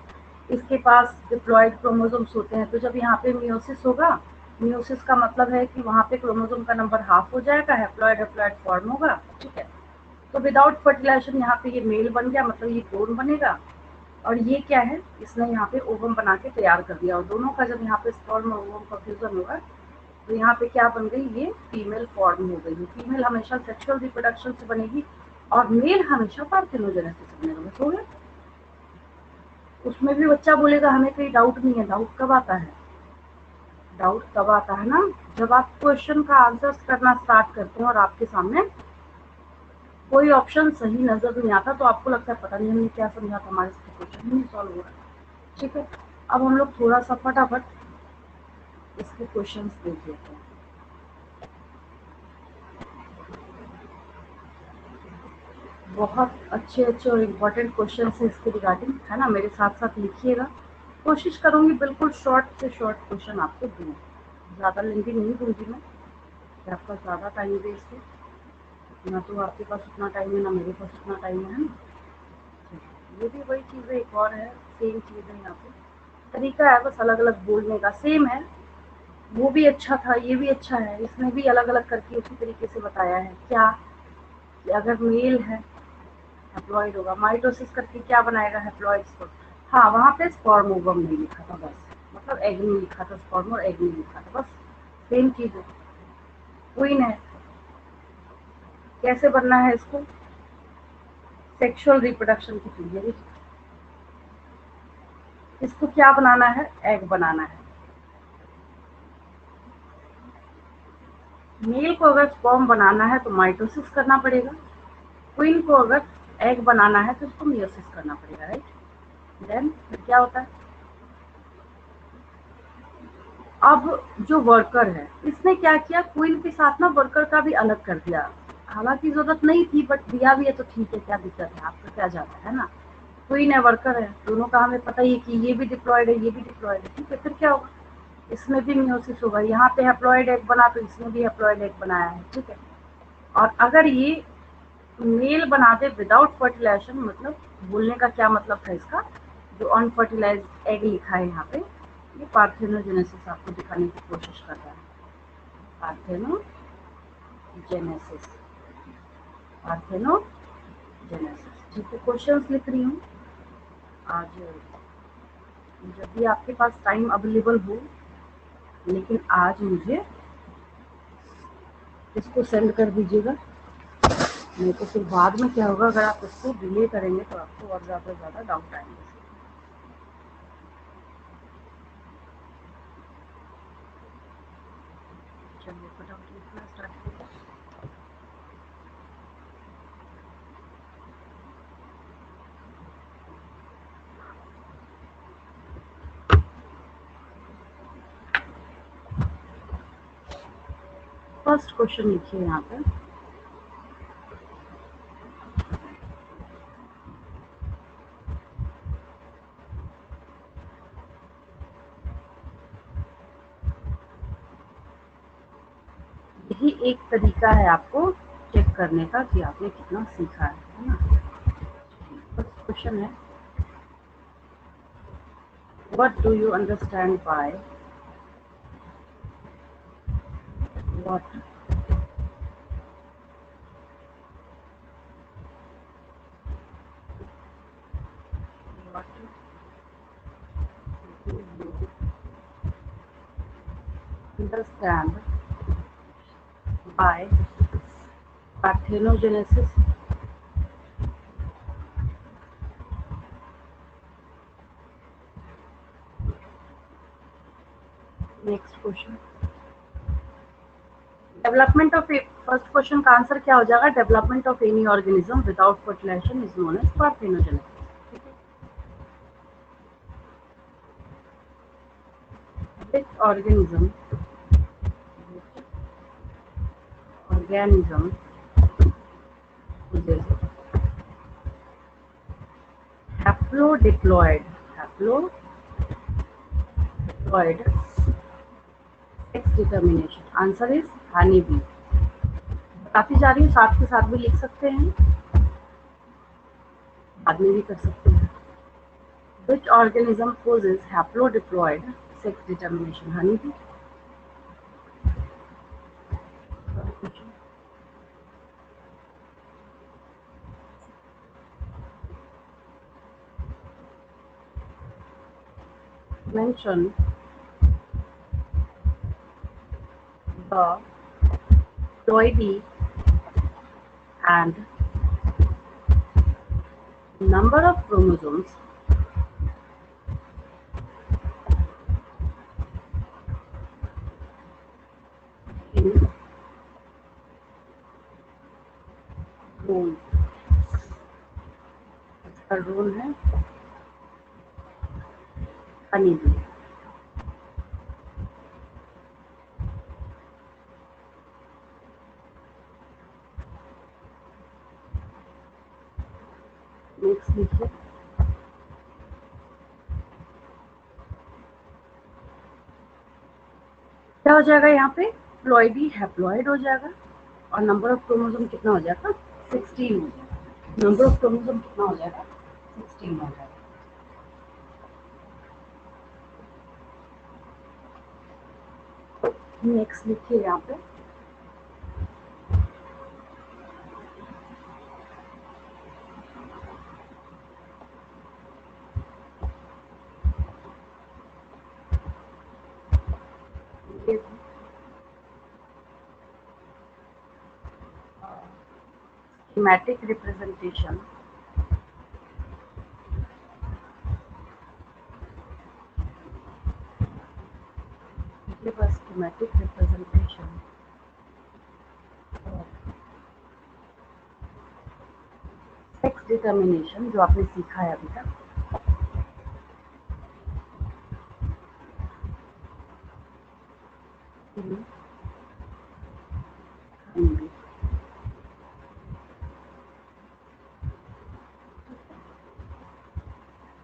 इसके पास डिप्लॉयड क्रोमोसोम्स होते हैं। तो जब यहाँ पे मियोसिस होगा, मियोसिस का मतलब है कि वहाँ पे क्रोमोसोम का नंबर हाफ हो जाएगा, हैप्लॉयड हैप्लॉयड फॉर्म होगा, ठीक है। तो विदाउट फर्टिलाइजेशन यहाँ पे ये मेल बन गया, मतलब ये ड्रोन बनेगा। और ये क्या है, इसने यहाँ पे ओवम बना के तैयार कर दिया, और दोनों का जब यहाँ पे स्पर्म और ओवम का फ्यूजन होगा तो यहाँ पे क्या बन गई, ये फीमेल फॉर्म हो गई। फीमेल हमेशा सेक्सुअल रिप्रोडक्शन से बनेगी और मेल हमेशा पार्थेनोजेनेसिस से बनेगा। बस हो गया। उसमें भी बच्चा बोलेगा हमें कोई डाउट नहीं है। डाउट कब आता है? डाउट तब आता है ना जब आप क्वेश्चन का आंसर करना स्टार्ट करते हैं और आपके सामने कोई ऑप्शन सही नजर नहीं आता तो आपको लगता है पता नहीं हमने क्या समझा था, हमारे से क्वेश्चन ही नहीं सॉल्व हो रहा। ठीक है, अब हम लोग थोड़ा सा फटाफट इसके क्वेश्चंस देख लेते हैं। बहुत अच्छे अच्छे और इम्पोर्टेंट क्वेश्चन है इसके रिगार्डिंग, है ना, मेरे साथ साथ लिखिएगा। कोशिश करूंगी बिल्कुल शॉर्ट से शॉर्ट क्वेश्चन आपको दूँ, ज़्यादा लेंथी नहीं दूंगी मैं कि आपका ज़्यादा टाइम वेस्ट हो। ना तो आपके पास उतना टाइम है, ना मेरे पास उतना टाइम है ना। ये भी वही चीज़ है, एक और है, सेम चीज़ है, यहाँ पे तरीका है बस अलग अलग बोलने का, सेम है। वो भी अच्छा था, ये भी अच्छा है, इसमें भी अलग अलग करके उसी तरीके से बताया है क्या कि अगर मेल है हैप्लॉइड होगा, माइटोसिस करके क्या बनाएगा, हैप्लॉइड स्पर्म। हाँ, वहाँ पे स्पर्म ओवम नहीं लिखा था बस, मतलब एग नहीं लिखा था, स्पर्म और एग नहीं लिखा था, बस सेम चीज़ है। क्वीन है, कैसे बनना है इसको, सेक्सुअल रिप्रोडक्शन की थ्योरी। इसको क्या बनाना है, एग बनाना है। मेल को अगर स्पर्म बनाना है तो माइटोसिस करना पड़ेगा, क्वीन को अगर एग बनाना है तो उसको मियोसिस करना पड़ेगा, राइट। देन फिर क्या होता है, अब जो वर्कर है इसने क्या किया, क्वीन के साथ ना वर्कर का भी अलग कर दिया। हालांकि जरूरत नहीं थी बट दिया भी है तो ठीक है, क्या दिक्कत है, आपका क्या जाता है ना। क्वीन है वर्कर है, दोनों का हमें पता ही है कि ये भी डिप्लॉयड है ये भी डिप्लॉयड है, ठीक है। फिर क्या होगा, इसमें भी मियोसिस होगा, यहाँ पे हैप्लॉइड एग बना तो इसमें भी हैप्लॉइड एग बनाया है, ठीक है। और अगर ये मेल बना दे विदाउट फर्टिलाइजेशन, मतलब बोलने का क्या मतलब था इसका, जो अनफर्टिलाइज एग लिखा है यहाँ पे, ये पार्थेनोजेनेसिस आपको दिखाने की कोशिश कर रहा है। पार्थेनोजेनेसिस, पार्थेनोजेनेसिस, ठीक है। क्वेश्चंस लिख रही हूँ। आज जब भी आपके पास टाइम अवेलेबल हो, लेकिन आज मुझे इसको सेंड कर दीजिएगा, नहीं तो फिर बाद में क्या होगा, अगर आप इसको डिले करेंगे तो आपको और ज़्यादा से ज़्यादा डाउट आएंगे। चलिए फटाफट लिखना स्टार्ट करिए। फर्स्ट क्वेश्चन लिखिए यहाँ पे, यही एक तरीका है आपको चेक करने का कि आपने कितना सीखा है ना। फर्स्ट क्वेश्चन है, what do you understand by, what what do you understand by parthenogenesis. Next question, development of, first question का आंसर क्या हो जाएगा, development of any organism without fertilization is known as parthenogenesis. Which organism, organism is haplodiploid, haplodiploid sex determination, answer is honey bee. बताती जा रही हूँ, साथ के साथ भी लिख सकते हैं, बाद में भी कर सकते हैं। Which organism possesses haplodiploid sex determination, honey bee. Mention the ploidy and number of chromosomes in drone, इसका ड्रोन है हनी बी। नेक्स्ट लिखिए, क्या हो जाएगा यहाँ पे, प्लॉइडी हैप्लॉइड हो जाएगा और नंबर ऑफ क्रोमोसोम कितना हो जाएगा, 16 हो जाएगा। नंबर ऑफ क्रोमोसोम कितना हो जाएगा, 16 हो जाएगा। नेक्स्ट लिखिए यहाँ पे, schematic representation give a schematic representation sex determination, जो आपने सीखा है अभी तक।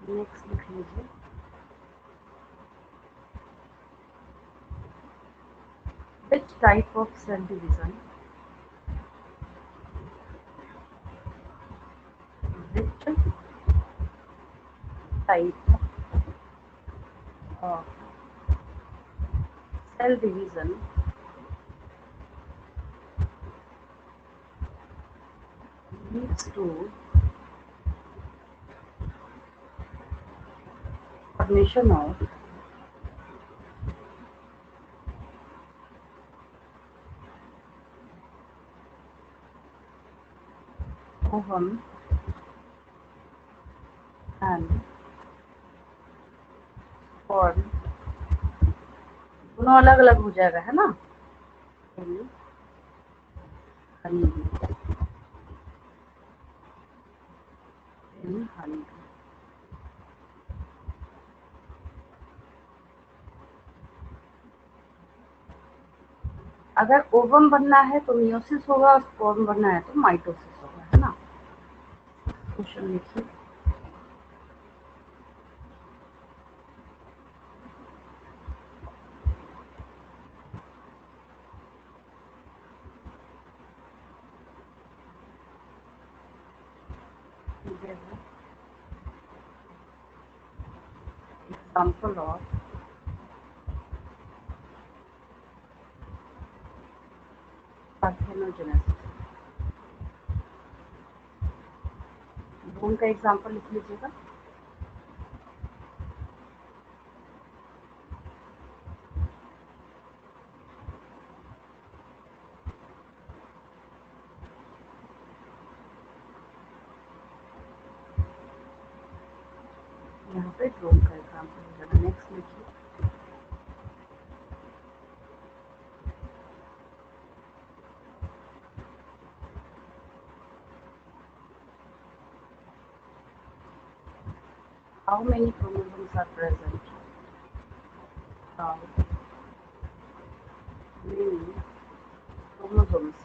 नेक्स्ट लिख लीजिए, which type of cell division, which type of cell division leads to formation of ovum and sperm, दोनों अलग अलग हो जाएगा, है ना, हनी हनी। अगर ओवम बनना है तो मियोसिस होगा और स्पर्म बनना है तो माइटोसिस होगा, है ना। क्वेश्चन लिखिए, एग्जाम्पल ऑफ पार्थेनोजेनेसिस, भ्रूण का एग्जाम्पल लिख लीजिएगा। यहाँ पे भ्रूण का एग्जाम्पल हो जाएगा। नेक्स्ट लिखिए, how many chromosomes are present, how many chromosomes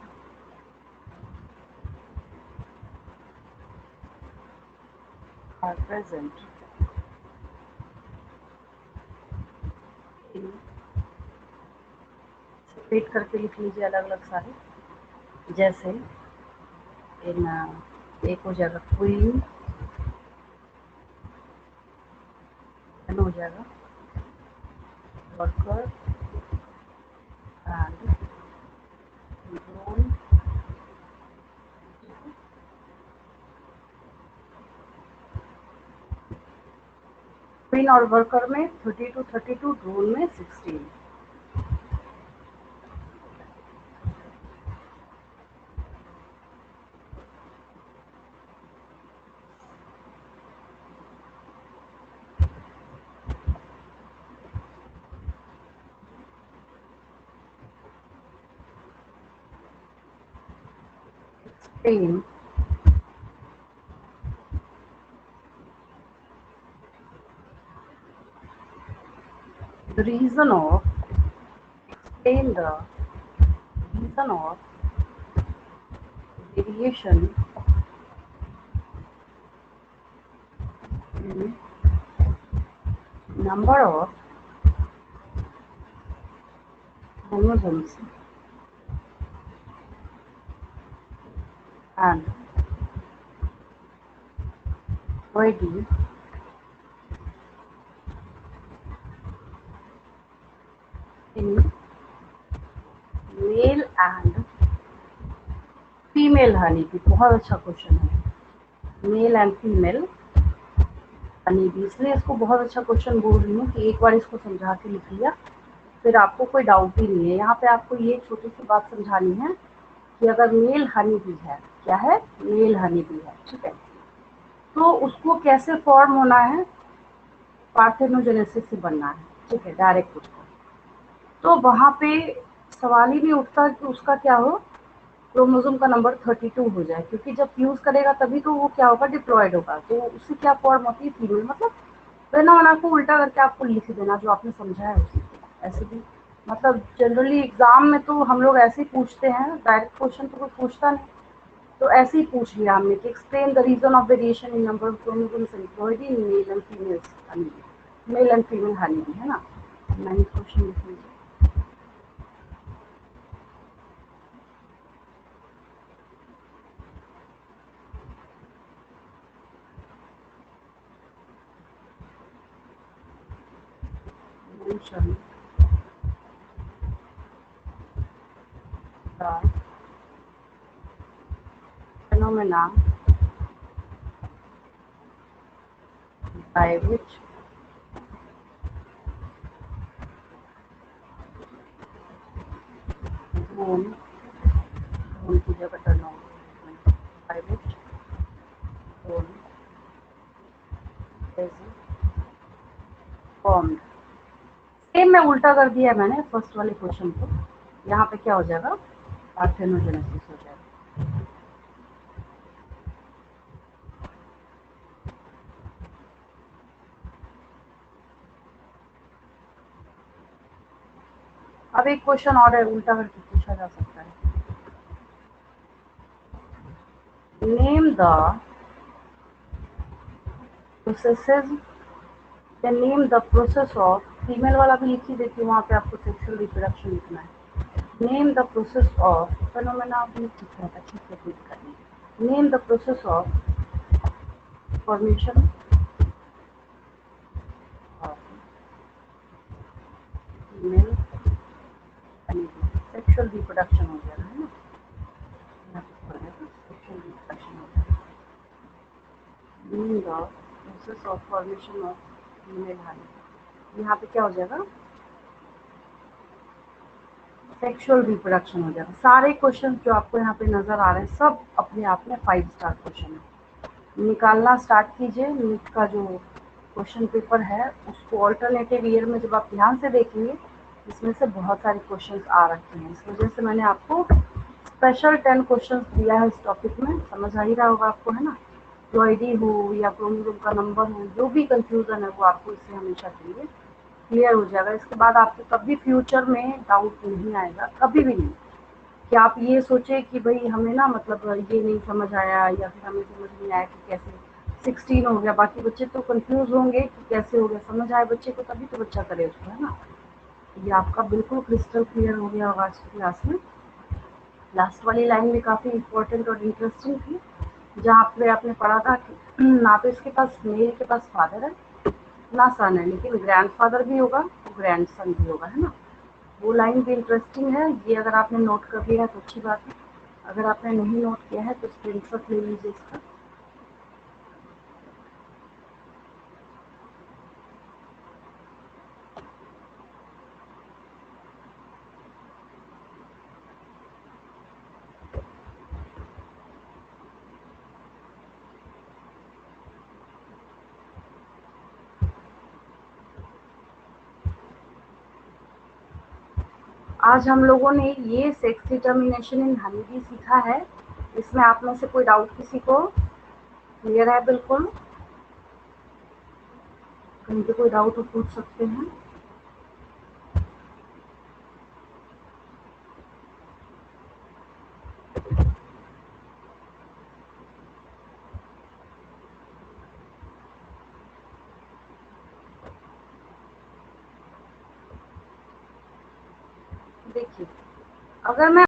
are present in, separate करके लिख लीजिए अलग अलग सारे, जैसे इन, एक हो जाएगा क्वीन, हो जाएगा वर्कर एंड ड्रोन। क्वीन और वर्कर में 32, ड्रोन में 16। explain The reason of, explain the reason of variation in number of chromosomes and variety in mail and female honey bee. बहुत अच्छा क्वेश्चन है, mail and female honey bee. इसलिए इसको बहुत अच्छा क्वेश्चन बोल रही हूँ कि एक बार इसको समझा के लिख लिया, फिर आपको कोई डाउट ही नहीं है। यहाँ पे आपको ये छोटी सी बात समझानी है कि अगर मेल हनी बी है, क्या है, मेल हनी बी है, ठीक है, तो उसको कैसे फॉर्म होना है, पार्थेनोजेनेसिस से बनना है, ठीक है, डायरेक्ट उसको। तो वहाँ पे सवाल ही नहीं उठता कि उसका क्या हो, क्रोमोसोम का नंबर 32 हो जाए, क्योंकि जब फ्यूज करेगा तभी तो वो क्या होगा, डिप्लॉयड होगा। तो उससे क्या फॉर्म होती है, फीमेल। मतलब वरना को उल्टा करके आपको लिख देना जो आपने समझा है उसी को, ऐसे भी। मतलब जनरली एग्जाम में तो हम लोग ऐसे ही पूछते हैं, डायरेक्ट क्वेश्चन तो कोई पूछता नहीं, तो ऐसे ही पूछ लिया हमने कि explain the reason of variation in number of chromosomes employed in male and female honey, male and female honey, है ना। मैंने क्वेश्चन लिख लीजिए। mention the phenomena by which bone की जगह turnover by which bone is formed। Same में उल्टा कर दिया है मैंने फर्स्ट वाले क्वेश्चन को। यहाँ पे क्या हो जाएगा, पार्थेनोजेनेसिस हो जाएगा। अब एक क्वेश्चन और है, उल्टा करके पूछा जा सकता है। Name the processes, name the process of, female वाला भी लिख ही देती हूँ, वहाँ पे आपको सेक्सुअल रिप्रोडक्शन लिखना है। Name the process of phenomena भी लिख रहा था, ठीक है, कोई दिक्कत नहीं। Name the process of formation of female sexual reproduction हो जाएगा, है ना, सेक्सुअल रिप्रोडक्शन हो जाएगा। Name the process of formation of female Honey, यहाँ पे क्या हो जाएगा, सेक्सुअल रिप्रोडक्शन हो जाएगा। सारे क्वेश्चन जो आपको यहाँ पे नजर आ रहे हैं सब अपने आप में 5 स्टार क्वेश्चन है। निकालना स्टार्ट कीजिए। नीट का जो क्वेश्चन पेपर है उसको ऑल्टरनेटिव ईयर में जब आप ध्यान से देखेंगे, इसमें से बहुत सारे क्वेश्चंस आ रखे हैं। इस वजह से मैंने आपको स्पेशल 10 क्वेश्चंस दिया है इस टॉपिक में। समझ आ ही रहा होगा आपको, है ना। जो आईडी हो या क्रोमोसोम का नंबर हो, जो भी कंफ्यूजन है वो आपको इससे हमेशा क्लियर क्लियर हो जाएगा। इसके बाद आपको कभी फ्यूचर में डाउट नहीं आएगा, कभी भी नहीं, कि आप ये सोचे कि भाई हमें ना मतलब ये नहीं समझ आया, या फिर हमें समझ नहीं आया कि कैसे 16 हो गया। बाकी बच्चे तो कंफ्यूज होंगे कि कैसे हो गया, समझ आए बच्चे को तभी तो बच्चा करे उसको, है ना। ये आपका बिल्कुल क्रिस्टल क्लियर हो गया होगा आज की क्लास में। लास्ट वाली लाइन भी काफ़ी इंपॉर्टेंट और इंटरेस्टिंग थी, जहाँ पे आपने पढ़ा था कि ना तो इसके पास, मेल के पास फादर है ना सन है, लेकिन ग्रैंडफादर भी होगा तो ग्रैंडसन भी होगा, है ना। वो लाइन भी इंटरेस्टिंग है। ये अगर आपने नोट कर लिया है तो अच्छी बात है, अगर आपने नहीं नोट किया है तो स्क्रीनशॉट ले लीजिए इसका। आज हम लोगों ने ये sex determination in honey bee सीखा है। इसमें आप में से कोई डाउट किसी को क्लियर है? बिल्कुल, कहीं पे कोई डाउट हो पूछ सकते हैं। देखिए, अगर मैं